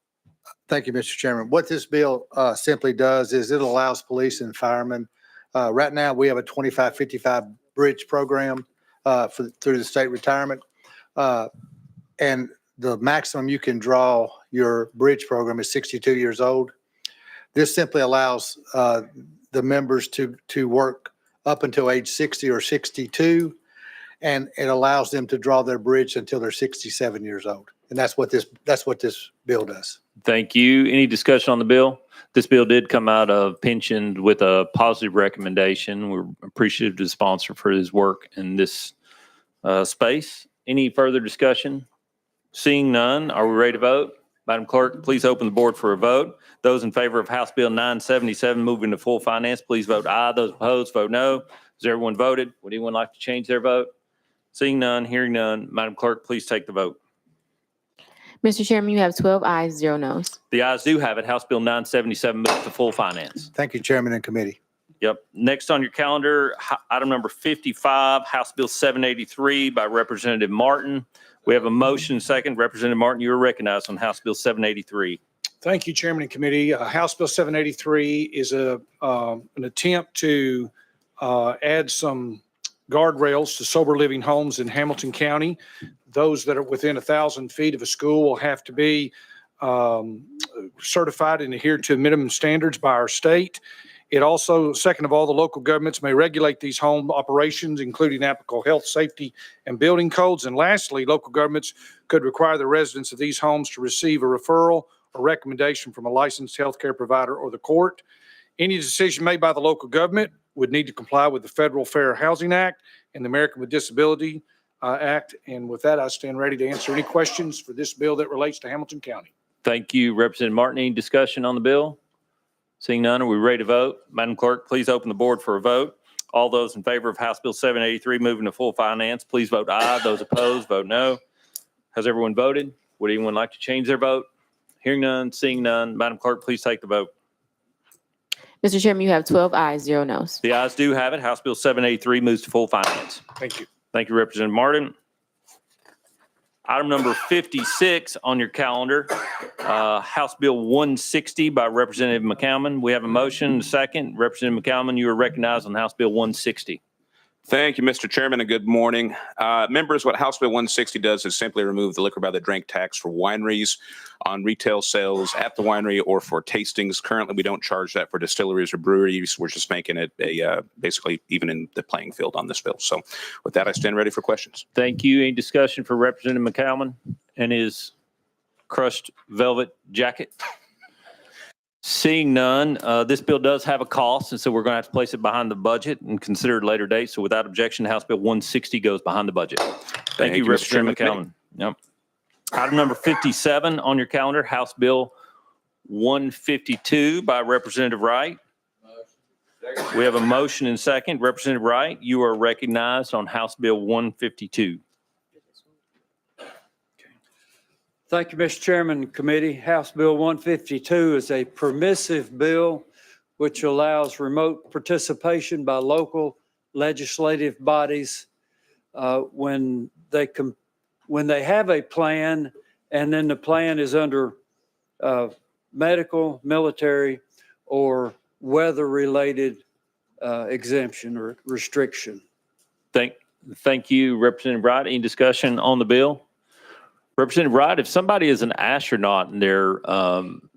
Thank you, Mr. Chairman. What this bill simply does is it allows police and firemen. Right now, we have a 2555 bridge program through the state retirement. And the maximum you can draw your bridge program is 62 years old. This simply allows the members to work up until age 60 or 62, and it allows them to draw their bridge until they're 67 years old. And that's what this bill does. Thank you. Any discussion on the bill? This bill did come out of pension with a positive recommendation. We're appreciative to the sponsor for his work in this space. Any further discussion? Seeing none, are we ready to vote? Madam Clerk, please open the board for a vote. Those in favor of House Bill 977 moving to full finance, please vote aye. Those opposed, vote no. Has everyone voted? Would anyone like to change their vote? Seeing none, hearing none. Madam Clerk, please take the vote. Mr. Chairman, you have 12 ayes, 0 noes. The ayes do have it. House Bill 977 moves to full finance. Thank you, Chairman and Committee. Yep. Next on your calendar, item number 55, House Bill 783 by Representative Martin. We have a motion second. Representative Martin, you are recognized on House Bill 783. Thank you, Chairman and Committee. House Bill 783 is an attempt to add some guardrails to sober living homes in Hamilton County. Those that are within 1,000 feet of a school will have to be certified and adhere to minimum standards by our state. It also, second of all, the local governments may regulate these home operations, including applicable health, safety, and building codes. And lastly, local governments could require the residents of these homes to receive a referral or recommendation from a licensed healthcare provider or the court. Any decision made by the local government would need to comply with the Federal Fair Housing Act and the American with Disability Act. And with that, I stand ready to answer any questions for this bill that relates to Hamilton County. Thank you, Representative Martin. Any discussion on the bill? Seeing none, are we ready to vote? Madam Clerk, please open the board for a vote. All those in favor of House Bill 783 moving to full finance, please vote aye. Those opposed, vote no. Has everyone voted? Would anyone like to change their vote? Hearing none, seeing none. Madam Clerk, please take the vote. Mr. Chairman, you have 12 ayes, 0 nos. The ayes do have it. House Bill 783 moves to full finance. Thank you. Thank you, Representative Martin. Item number 56 on your calendar, House Bill 160 by Representative McCalman. We have a motion and a second. Representative McCalman, you are recognized on House Bill 160. Thank you, Mr. Chairman, and good morning. Members, what House Bill 160 does is simply remove the liquor by the drink tax for wineries on retail sales at the winery or for tastings. Currently, we don't charge that for distilleries or breweries. We're just making it basically even in the playing field on this bill. So with that, I stand ready for questions. Thank you. Any discussion for Representative McCalman and his crushed velvet jacket? Seeing none, this bill does have a cost, and so we're going to have to place it behind the budget and consider it later date. So without objection, House Bill 160 goes behind the budget. Thank you, Mr. Representative Chairman. McCalman. Yep. Item number 57 on your calendar, House Bill 152 by Representative Wright. We have a motion and second. Representative Wright, you are recognized on House Bill 152. Thank you, Mr. Chairman and Committee. House Bill 152 is a permissive bill which allows remote participation by local legislative bodies when they have a plan and then the plan is under medical, military, or weather-related exemption or restriction. Thank you, Representative Wright. Any discussion on the bill? Representative Wright, if somebody is an astronaut and they're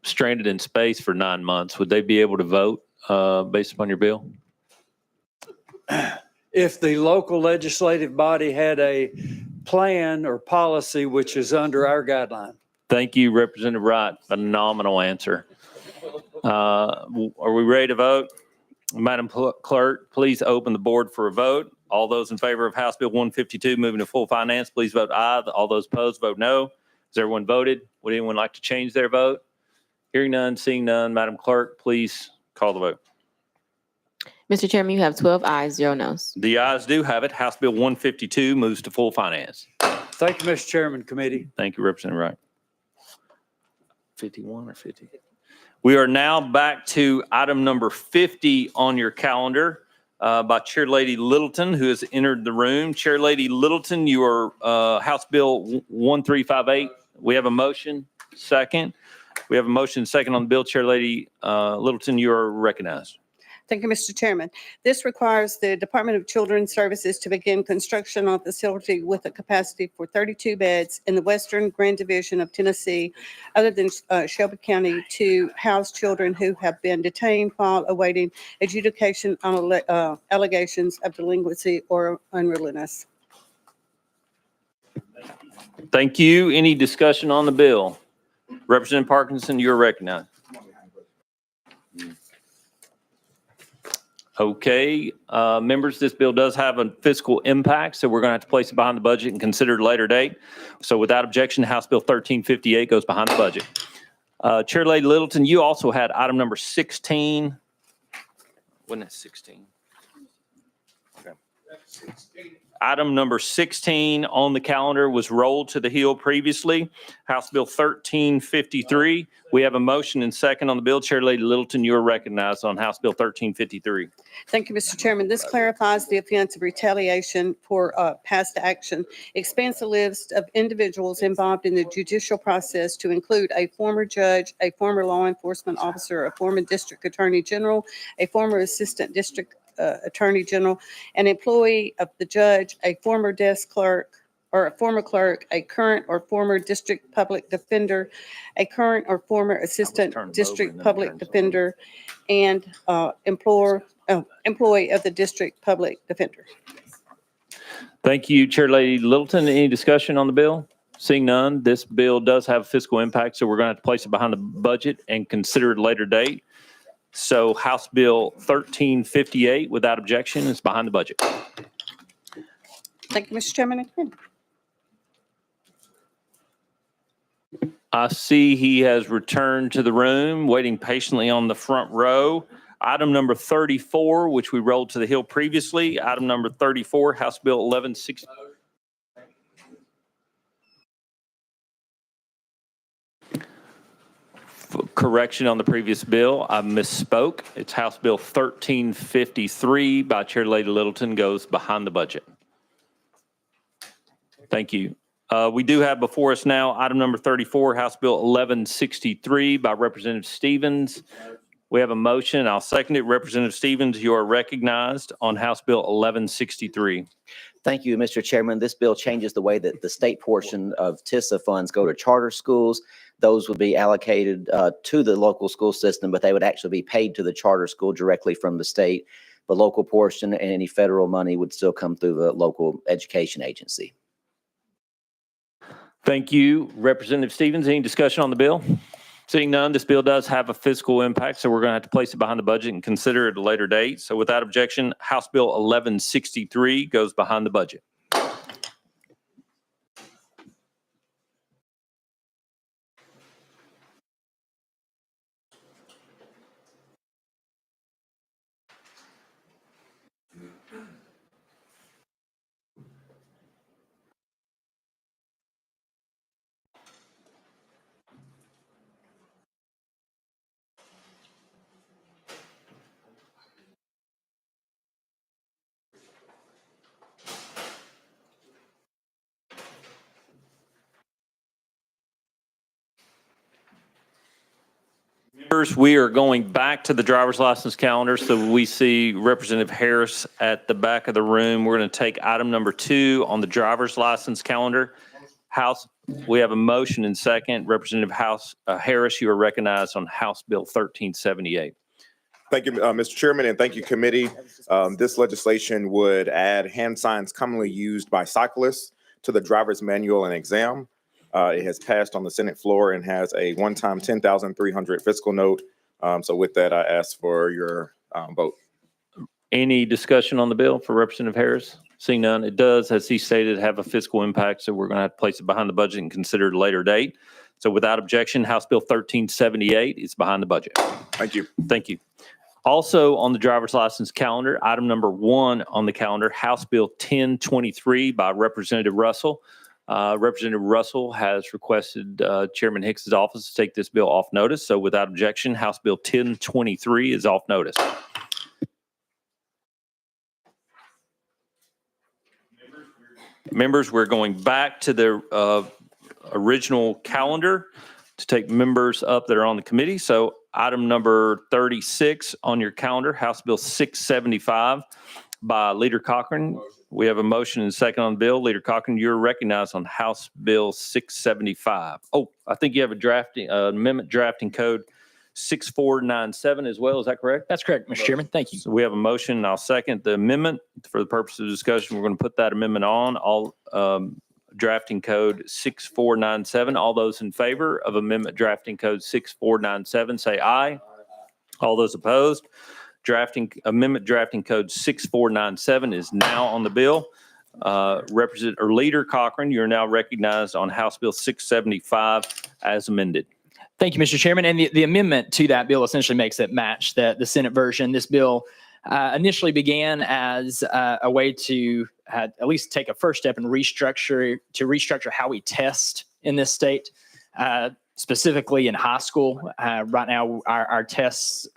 stranded in space for 9 months, would they be able to vote based upon your bill? If the local legislative body had a plan or policy which is under our guideline. Thank you, Representative Wright. Phenomenal answer. Are we ready to vote? Madam Clerk, please open the board for a vote. All those in favor of House Bill 152 moving to full finance, please vote aye. All those opposed, vote no. Has everyone voted? Would anyone like to change their vote? Hearing none, seeing none. Madam Clerk, please call the vote. Mr. Chairman, you have 12 ayes, 0 nos. The ayes do have it. House Bill 152 moves to full finance. Thank you, Mr. Chairman, Committee. Thank you, Representative Wright. 51 or 50? We are now back to item number 50 on your calendar by Chair Lady Littleton, who has entered the room. Chair Lady Littleton, you are House Bill 1358. We have a motion, second. We have a motion, second on the bill. Chair Lady Littleton, you are recognized. Thank you, Mr. Chairman. This requires the Department of Children's Services to begin construction on a facility with a capacity for 32 beds in the Western Grand Division of Tennessee, other than Shelby County, to house children who have been detained while awaiting adjudication on allegations of delinquency or unruliness. Thank you. Any discussion on the bill? Representative Parkinson, you're recognized. Okay, members, this bill does have a fiscal impact, so we're going to have to place it behind the budget and consider it a later date. So without objection, House Bill 1358 goes behind the budget. Chair Lady Littleton, you also had item number 16. Wasn't it 16? Okay. Item number 16 on the calendar was rolled to the Hill previously. House Bill 1353. We have a motion and second on the bill. Chair Lady Littleton, you are recognized on House Bill 1353. Thank you, Mr. Chairman. This clarifies the offense of retaliation for past action, expands the list of individuals involved in the judicial process to include a former judge, a former law enforcement officer, a former district attorney general, a former assistant district attorney general, an employee of the judge, a former desk clerk or a former clerk, a current or former district public defender, a current or former assistant district public defender, and employee of the district public defender. Thank you, Chair Lady Littleton. Any discussion on the bill? Seeing none, this bill does have fiscal impact, so we're going to have to place it behind the budget and consider it a later date. So House Bill 1358, without objection, is behind the budget. Thank you, Mr. Chairman. I see he has returned to the room, waiting patiently on the front row. Item number 34, which we rolled to the Hill previously. Item number 34, House Bill 1160. Correction on the previous bill, I misspoke. It's House Bill 1353 by Chair Lady Littleton goes behind the budget. Thank you. We do have before us now item number 34, House Bill 1163 by Representative Stevens. We have a motion. I'll second it. Representative Stevens, you are recognized on House Bill 1163. Thank you, Mr. Chairman. This bill changes the way that the state portion of TISA funds go to charter schools. Those would be allocated to the local school system, but they would actually be paid to the charter school directly from the state. The local portion and any federal money would still come through the local education agency. Thank you, Representative Stevens. Any discussion on the bill? Seeing none, this bill does have a fiscal impact, so we're going to have to place it behind the budget and consider it at a later date. So without objection, House Bill 1163 goes behind the budget. Members, we are going back to the driver's license calendar. So we see Representative Harris at the back of the room. We're going to take item number 2 on the driver's license calendar. House, we have a motion and second. Representative Harris, you are recognized on House Bill 1378. Thank you, Mr. Chairman, and thank you, committee. This legislation would add hand signs commonly used by cyclists to the driver's manual and exam. It has passed on the Senate floor and has a one-time 10,300 fiscal note. So with that, I ask for your vote. Any discussion on the bill for Representative Harris? Seeing none, it does, as he stated, have a fiscal impact. So we're going to have to place it behind the budget and consider it a later date. So without objection, House Bill 1378 is behind the budget. Thank you. Thank you. Also on the driver's license calendar, item number 1 on the calendar, House Bill 1023 by Representative Russell. Representative Russell has requested Chairman Hicks's office to take this bill off notice. So without objection, House Bill 1023 is off notice. Members, we're going back to the original calendar to take members up that are on the committee. So item number 36 on your calendar, House Bill 675 by Leader Cochran. We have a motion and second on the bill. Leader Cochran, you're recognized on House Bill 675. Oh, I think you have a amendment drafting code 6497 as well. Is that correct? That's correct, Mr. Chairman. Thank you. So we have a motion and I'll second the amendment. For the purpose of discussion, we're going to put that amendment on. All drafting code 6497. All those in favor of amendment drafting code 6497 say aye. All those opposed? Amendment drafting code 6497 is now on the bill. Leader Cochran, you're now recognized on House Bill 675 as amended. Thank you, Mr. Chairman. And the amendment to that bill essentially makes it match the Senate version. This bill initially began as a way to at least take a first step and restructure how we test in this state, specifically in high school. Right now, our tests,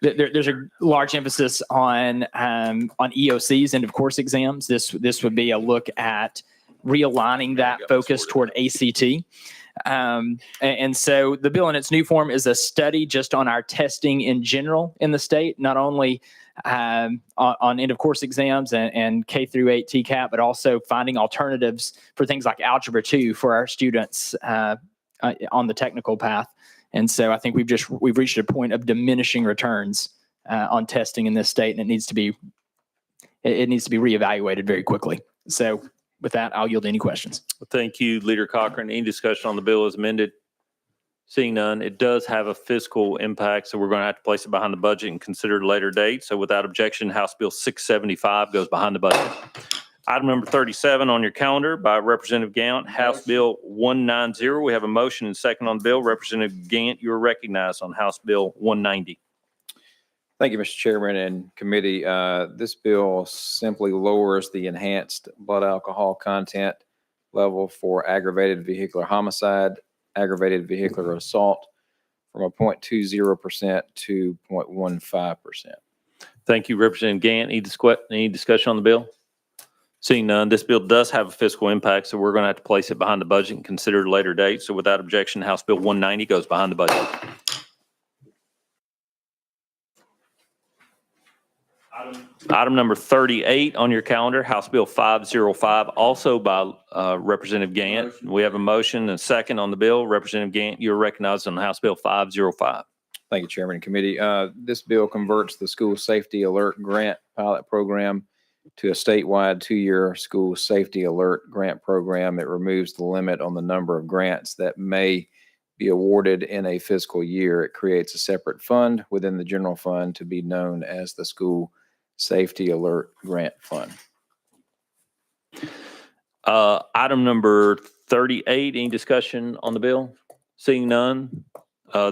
there's a large emphasis on EOCs, end of course exams. This would be a look at realigning that focus toward ACT. And so the bill in its new form is a study just on our testing in general in the state, not only on end of course exams and K through 8 TCAP, but also finding alternatives for things like Algebra 2 for our students on the technical path. And so I think we've reached a point of diminishing returns on testing in this state, and it needs to be reevaluated very quickly. So with that, I'll yield any questions. Thank you, Leader Cochran. Any discussion on the bill as amended? Seeing none, it does have a fiscal impact, so we're going to have to place it behind the budget and consider it a later date. So without objection, House Bill 675 goes behind the budget. Item number 37 on your calendar by Representative Gant, House Bill 190. We have a motion and second on the bill. Representative Gant, you are recognized on House Bill 190. Thank you, Mr. Chairman and committee. This bill simply lowers the enhanced blood alcohol content level for aggravated vehicular homicide, aggravated vehicular assault, from a 0.20% to 0.15%. Thank you, Representative Gant. Any discussion on the bill? Seeing none, this bill does have a fiscal impact, so we're going to have to place it behind the budget and consider it a later date. So without objection, House Bill 190 goes behind the budget. Item number 38 on your calendar, House Bill 505, also by Representative Gant. We have a motion and a second on the bill. Representative Gant, you're recognized on House Bill 505. Thank you, Chairman and Committee. This bill converts the School Safety Alert Grant Pilot Program to a statewide 2-year School Safety Alert Grant Program. It removes the limit on the number of grants that may be awarded in a fiscal year. It creates a separate fund within the general fund to be known as the School Safety Alert Grant Fund. Item number 38, any discussion on the bill? Seeing none,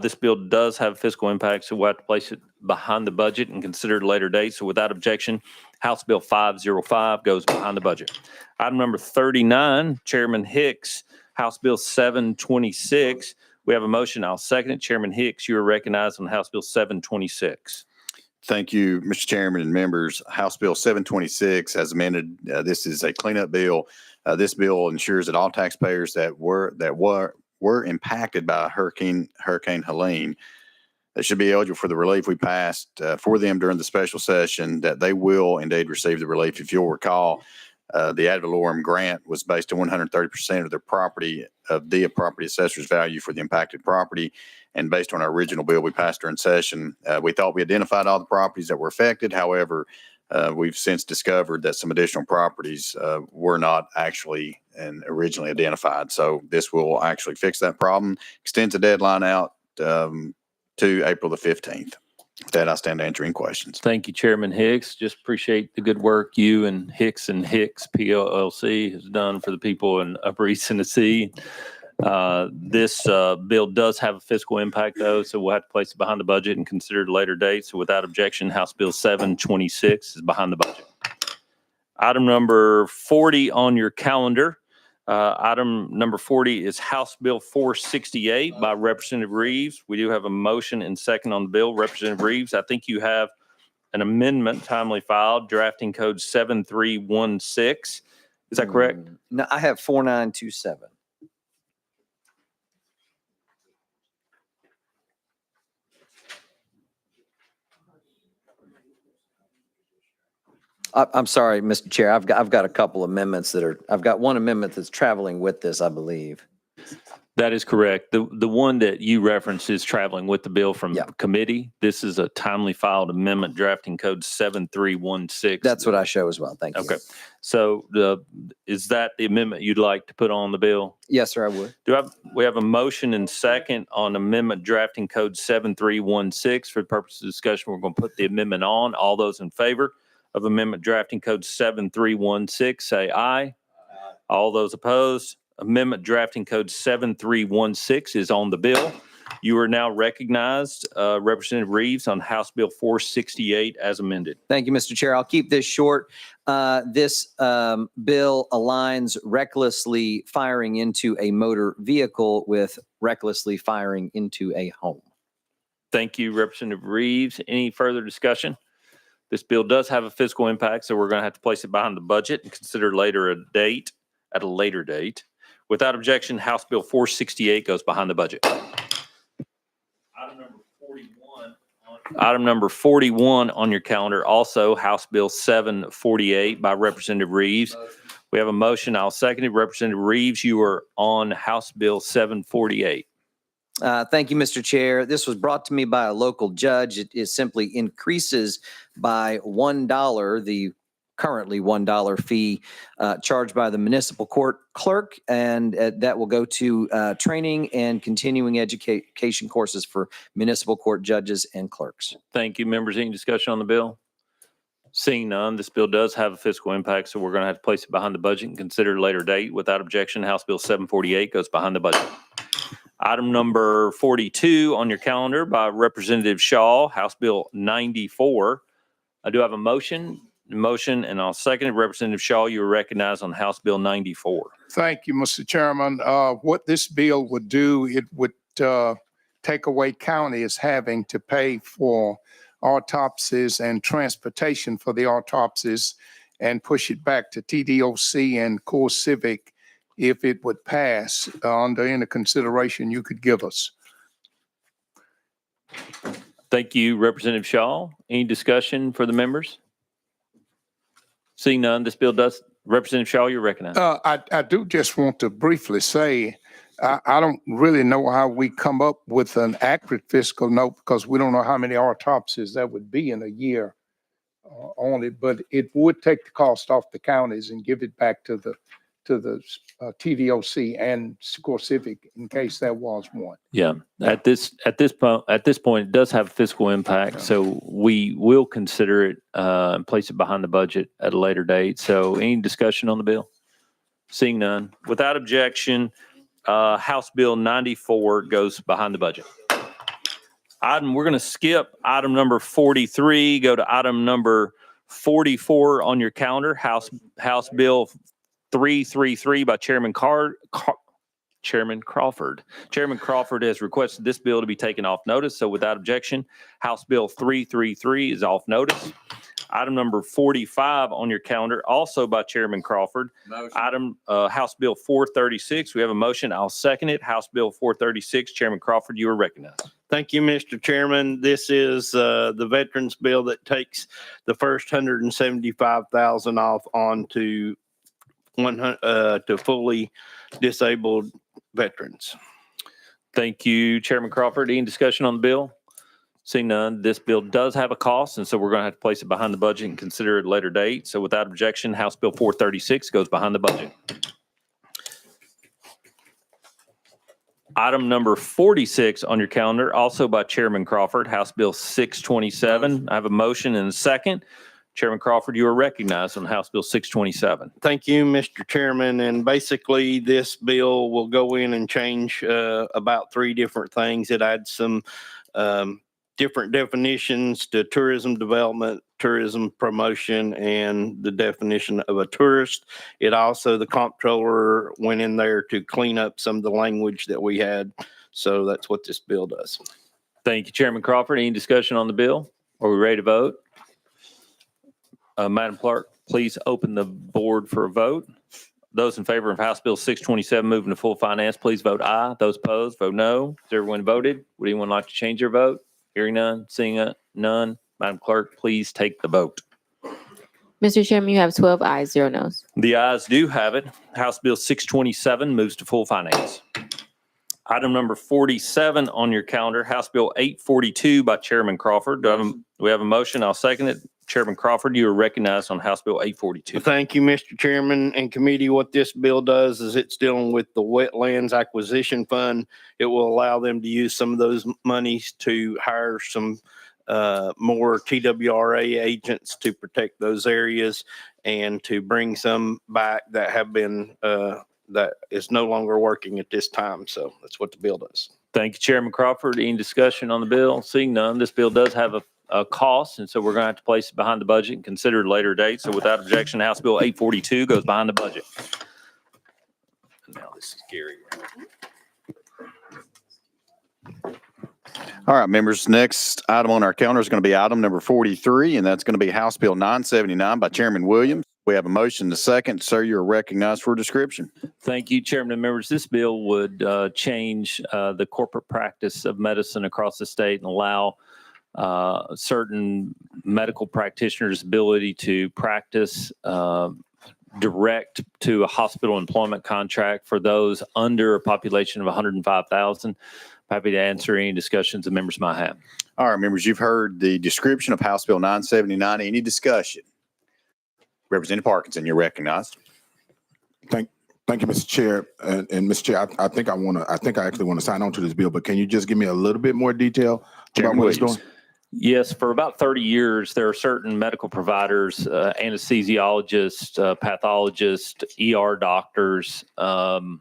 this bill does have fiscal impact, so we'll have to place it behind the budget and consider it a later date. So without objection, House Bill 505 goes behind the budget. Item number 39, Chairman Hicks, House Bill 726. We have a motion. I'll second it. Chairman Hicks, you are recognized on House Bill 726. Thank you, Mr. Chairman and members. House Bill 726 as amended. This is a cleanup bill. This bill ensures that all taxpayers that were impacted by Hurricane Helene that should be eligible for the relief we passed for them during the special session, that they will indeed receive the relief. If you'll recall, the ad valorem grant was based on 130% of their property, of the property assessor's value for the impacted property. And based on our original bill we passed during session, we thought we identified all the properties that were affected. However, we've since discovered that some additional properties were not actually and originally identified. So this will actually fix that problem, extends the deadline out to April the 15th. With that, I stand to answer any questions. Thank you, Chairman Hicks. Just appreciate the good work you and Hicks PLLC has done for the people in Upper East Tennessee. This bill does have a fiscal impact, though, so we'll have to place it behind the budget and consider it a later date. So without objection, House Bill 726 is behind the budget. Item number 40 on your calendar. Item number 40 is House Bill 468 by Representative Reeves. We do have a motion and second on the bill. Representative Reeves, I think you have an amendment timely filed, drafting code 7316. Is that correct? No, I have 4927. I'm sorry, Mr. Chair. I've got a couple amendments I've got one amendment that's traveling with this, I believe. That is correct. The one that you referenced is traveling with the bill from committee. This is a timely filed amendment drafting code 7316. That's what I show as well. Thank you. Okay. So is that the amendment you'd like to put on the bill? Yes, sir, I would. We have a motion and second on amendment drafting code 7316. For the purpose of discussion, we're going to put the amendment on. All those in favor of amendment drafting code 7316, say aye. All those opposed, amendment drafting code 7316 is on the bill. You are now recognized, Representative Reeves, on House Bill 468 as amended. Thank you, Mr. Chair. I'll keep this short. This bill aligns recklessly firing into a motor vehicle with recklessly firing into a home. Thank you, Representative Reeves. Any further discussion? This bill does have a fiscal impact, so we're going to have to place it behind the budget and consider at a later date. Without objection, House Bill 468 goes behind the budget. Item number 41 on your calendar, also House Bill 748 by Representative Reeves. We have a motion. I'll second it. Representative Reeves, you are on House Bill 748. Thank you, Mr. Chair. This was brought to me by a local judge. It simply increases by $1 the currently $1 fee charged by the municipal court clerk, and that will go to training and continuing education courses for municipal court judges and clerks. Thank you, members. Any discussion on the bill? Seeing none, this bill does have a fiscal impact, so we're going to have to place it behind the budget and consider a later date. Without objection, House Bill 748 goes behind the budget. Item number 42 on your calendar by Representative Shaw, House Bill 94. I do have a motion, and I'll second it. Representative Shaw, you are recognized on House Bill 94. Thank you, Mr. Chairman. What this bill would do, it would take away counties having to pay for autopsies and transportation for the autopsies and push it back to TDOC and Core Civic if it would pass under any consideration you could give us. Thank you, Representative Shaw. Any discussion for the members? Seeing none, this bill does. Representative Shaw, you're recognized. I do just want to briefly say, I don't really know how we come up with an accurate fiscal note because we don't know how many autopsies that would be in a year on it, but it would take the cost off the counties and give it back to the TDOC and Core Civic in case there was one. Yeah, at this point, it does have a fiscal impact, so we will consider it and place it behind the budget at a later date. So, any discussion on the bill? Seeing none, without objection, House Bill 94 goes behind the budget. We're going to skip item number 43, go to item number 44 on your calendar. House Bill 333 by Chairman Crawford. Chairman Crawford has requested this bill to be taken off notice. So without objection, House Bill 333 is off notice. Item number 45 on your calendar, also by Chairman Crawford. House Bill 436. We have a motion. I'll second it. House Bill 436. Chairman Crawford, you are recognized. Thank you, Mr. Chairman. This is the veterans bill that takes the first 175,000 off onto to fully disabled veterans. Thank you, Chairman Crawford. Any discussion on the bill? Seeing none, this bill does have a cost, and so we're going to have to place it behind the budget and consider it at a later date. So without objection, House Bill 436 goes behind the budget. Item number 46 on your calendar, also by Chairman Crawford, House Bill 627. I have a motion and a second. Chairman Crawford, you are recognized on House Bill 627. Thank you, Mr. Chairman. And basically, this bill will go in and change about 3 different things. It adds some different definitions to tourism development, tourism promotion, and the definition of a tourist. It also, the comptroller went in there to clean up some of the language that we had. So that's what this bill does. Thank you, Chairman Crawford. Any discussion on the bill? Are we ready to vote? Madam Clerk, please open the board for a vote. Those in favor of House Bill 627 moving to full finance, please vote aye. Those opposed, vote no. Has everyone voted? Would anyone like to change their vote? Hearing none, seeing none. Madam Clerk, please take the vote. Mr. Chairman, you have 12 ayes, 0 noes. The ayes do have it. House Bill 627 moves to full finance. Item number 47 on your calendar, House Bill 842 by Chairman Crawford. Do we have a motion? I'll second it. Chairman Crawford, you are recognized on House Bill 842. Thank you, Mr. Chairman and committee. What this bill does is it's dealing with the Wetlands Acquisition Fund. It will allow them to use some of those monies to hire some more TWRA agents to protect those areas and to bring some back that have been that is no longer working at this time. So that's what the bill does. Thank you, Chairman Crawford. Any discussion on the bill? Seeing none, this bill does have a cost, and so we're going to have to place it behind the budget and consider it a later date. So without objection, House Bill 842 goes behind the budget. Now this is Gary. All right, members, next item on our calendar is going to be item number 43, and that's going to be House Bill 979 by Chairman Williams. We have a motion to second. Sir, you're recognized for a description. Thank you, Chairman and members. This bill would change the corporate practice of medicine across the state and allow certain medical practitioners' ability to practice direct to a hospital employment contract for those under a population of 105,000. Happy to answer any discussions the members might have. All right, members, you've heard the description of House Bill 979. Any discussion? Representative Parkinson, you're recognized. Thank you, Mr. Chair. And Mr. Chair, I think I actually want to sign on to this bill, but can you just give me a little bit more detail about what it's doing? Yes, for about 30 years, there are certain medical providers, anesthesiologists, pathologists, ER doctors, and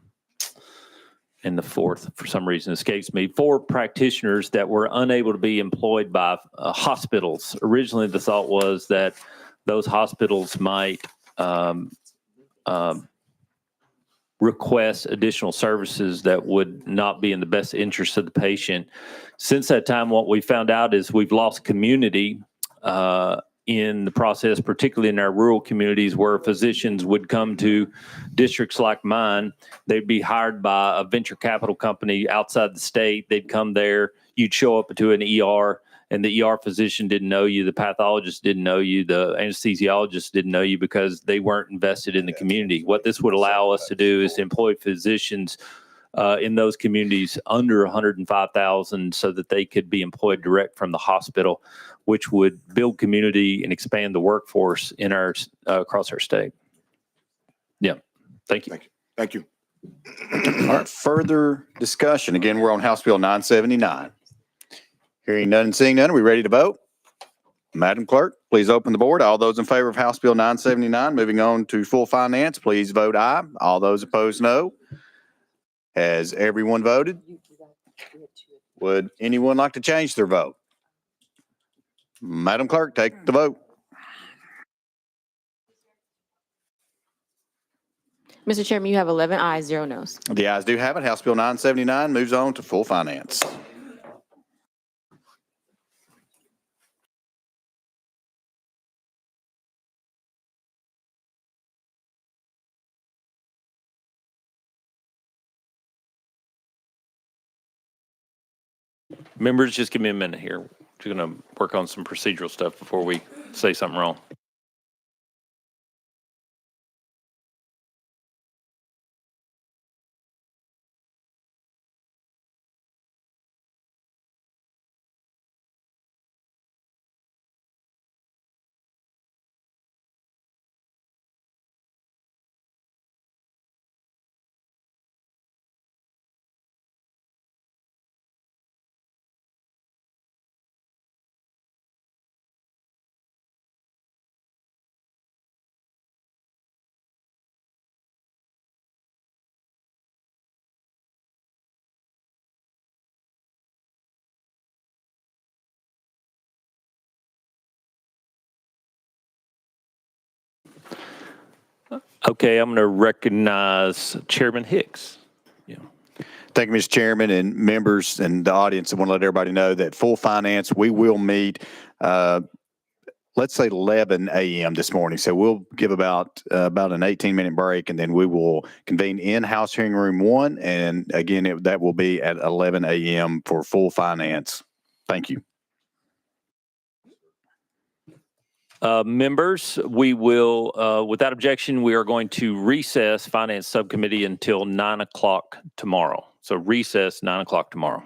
the fourth, for some reason, escapes me, 4 practitioners that were unable to be employed by hospitals. Originally, the thought was that those hospitals might request additional services that would not be in the best interest of the patient. Since that time, what we found out is we've lost community in the process, particularly in our rural communities where physicians would come to districts like mine. They'd be hired by a venture capital company outside the state. They'd come there. You'd show up to an ER, and the ER physician didn't know you, the pathologist didn't know you, the anesthesiologist didn't know you because they weren't invested in the community. What this would allow us to do is employ physicians in those communities under 105,000 so that they could be employed direct from the hospital, which would build community and expand the workforce in our across our state. Yeah, thank you. Thank you. All right, further discussion. Again, we're on House Bill 979. Hearing none and seeing none, are we ready to vote? Madam Clerk, please open the board. All those in favor of House Bill 979, moving on to full finance, please vote aye. All those opposed, no. Has everyone voted? Would anyone like to change their vote? Madam Clerk, take the vote. Mr. Chairman, you have 11 ayes, 0 noes. The ayes do have it. House Bill 979 moves on to full finance. Members, just give me a minute here. We're going to work on some procedural stuff before we say something wrong. Okay, I'm going to recognize Chairman Hicks. Thank you, Mr. Chairman, and members and the audience. I want to let everybody know that full finance, we will meet, let's say 11 a.m. this morning. So we'll give about an 18-minute break, and then we will convene in House Hearing Room 1. And again, that will be at 11 a.m. for full finance. Thank you. Members, we will, without objection, we are going to recess Finance Subcommittee until 9 o'clock tomorrow. So recess 9 o'clock tomorrow.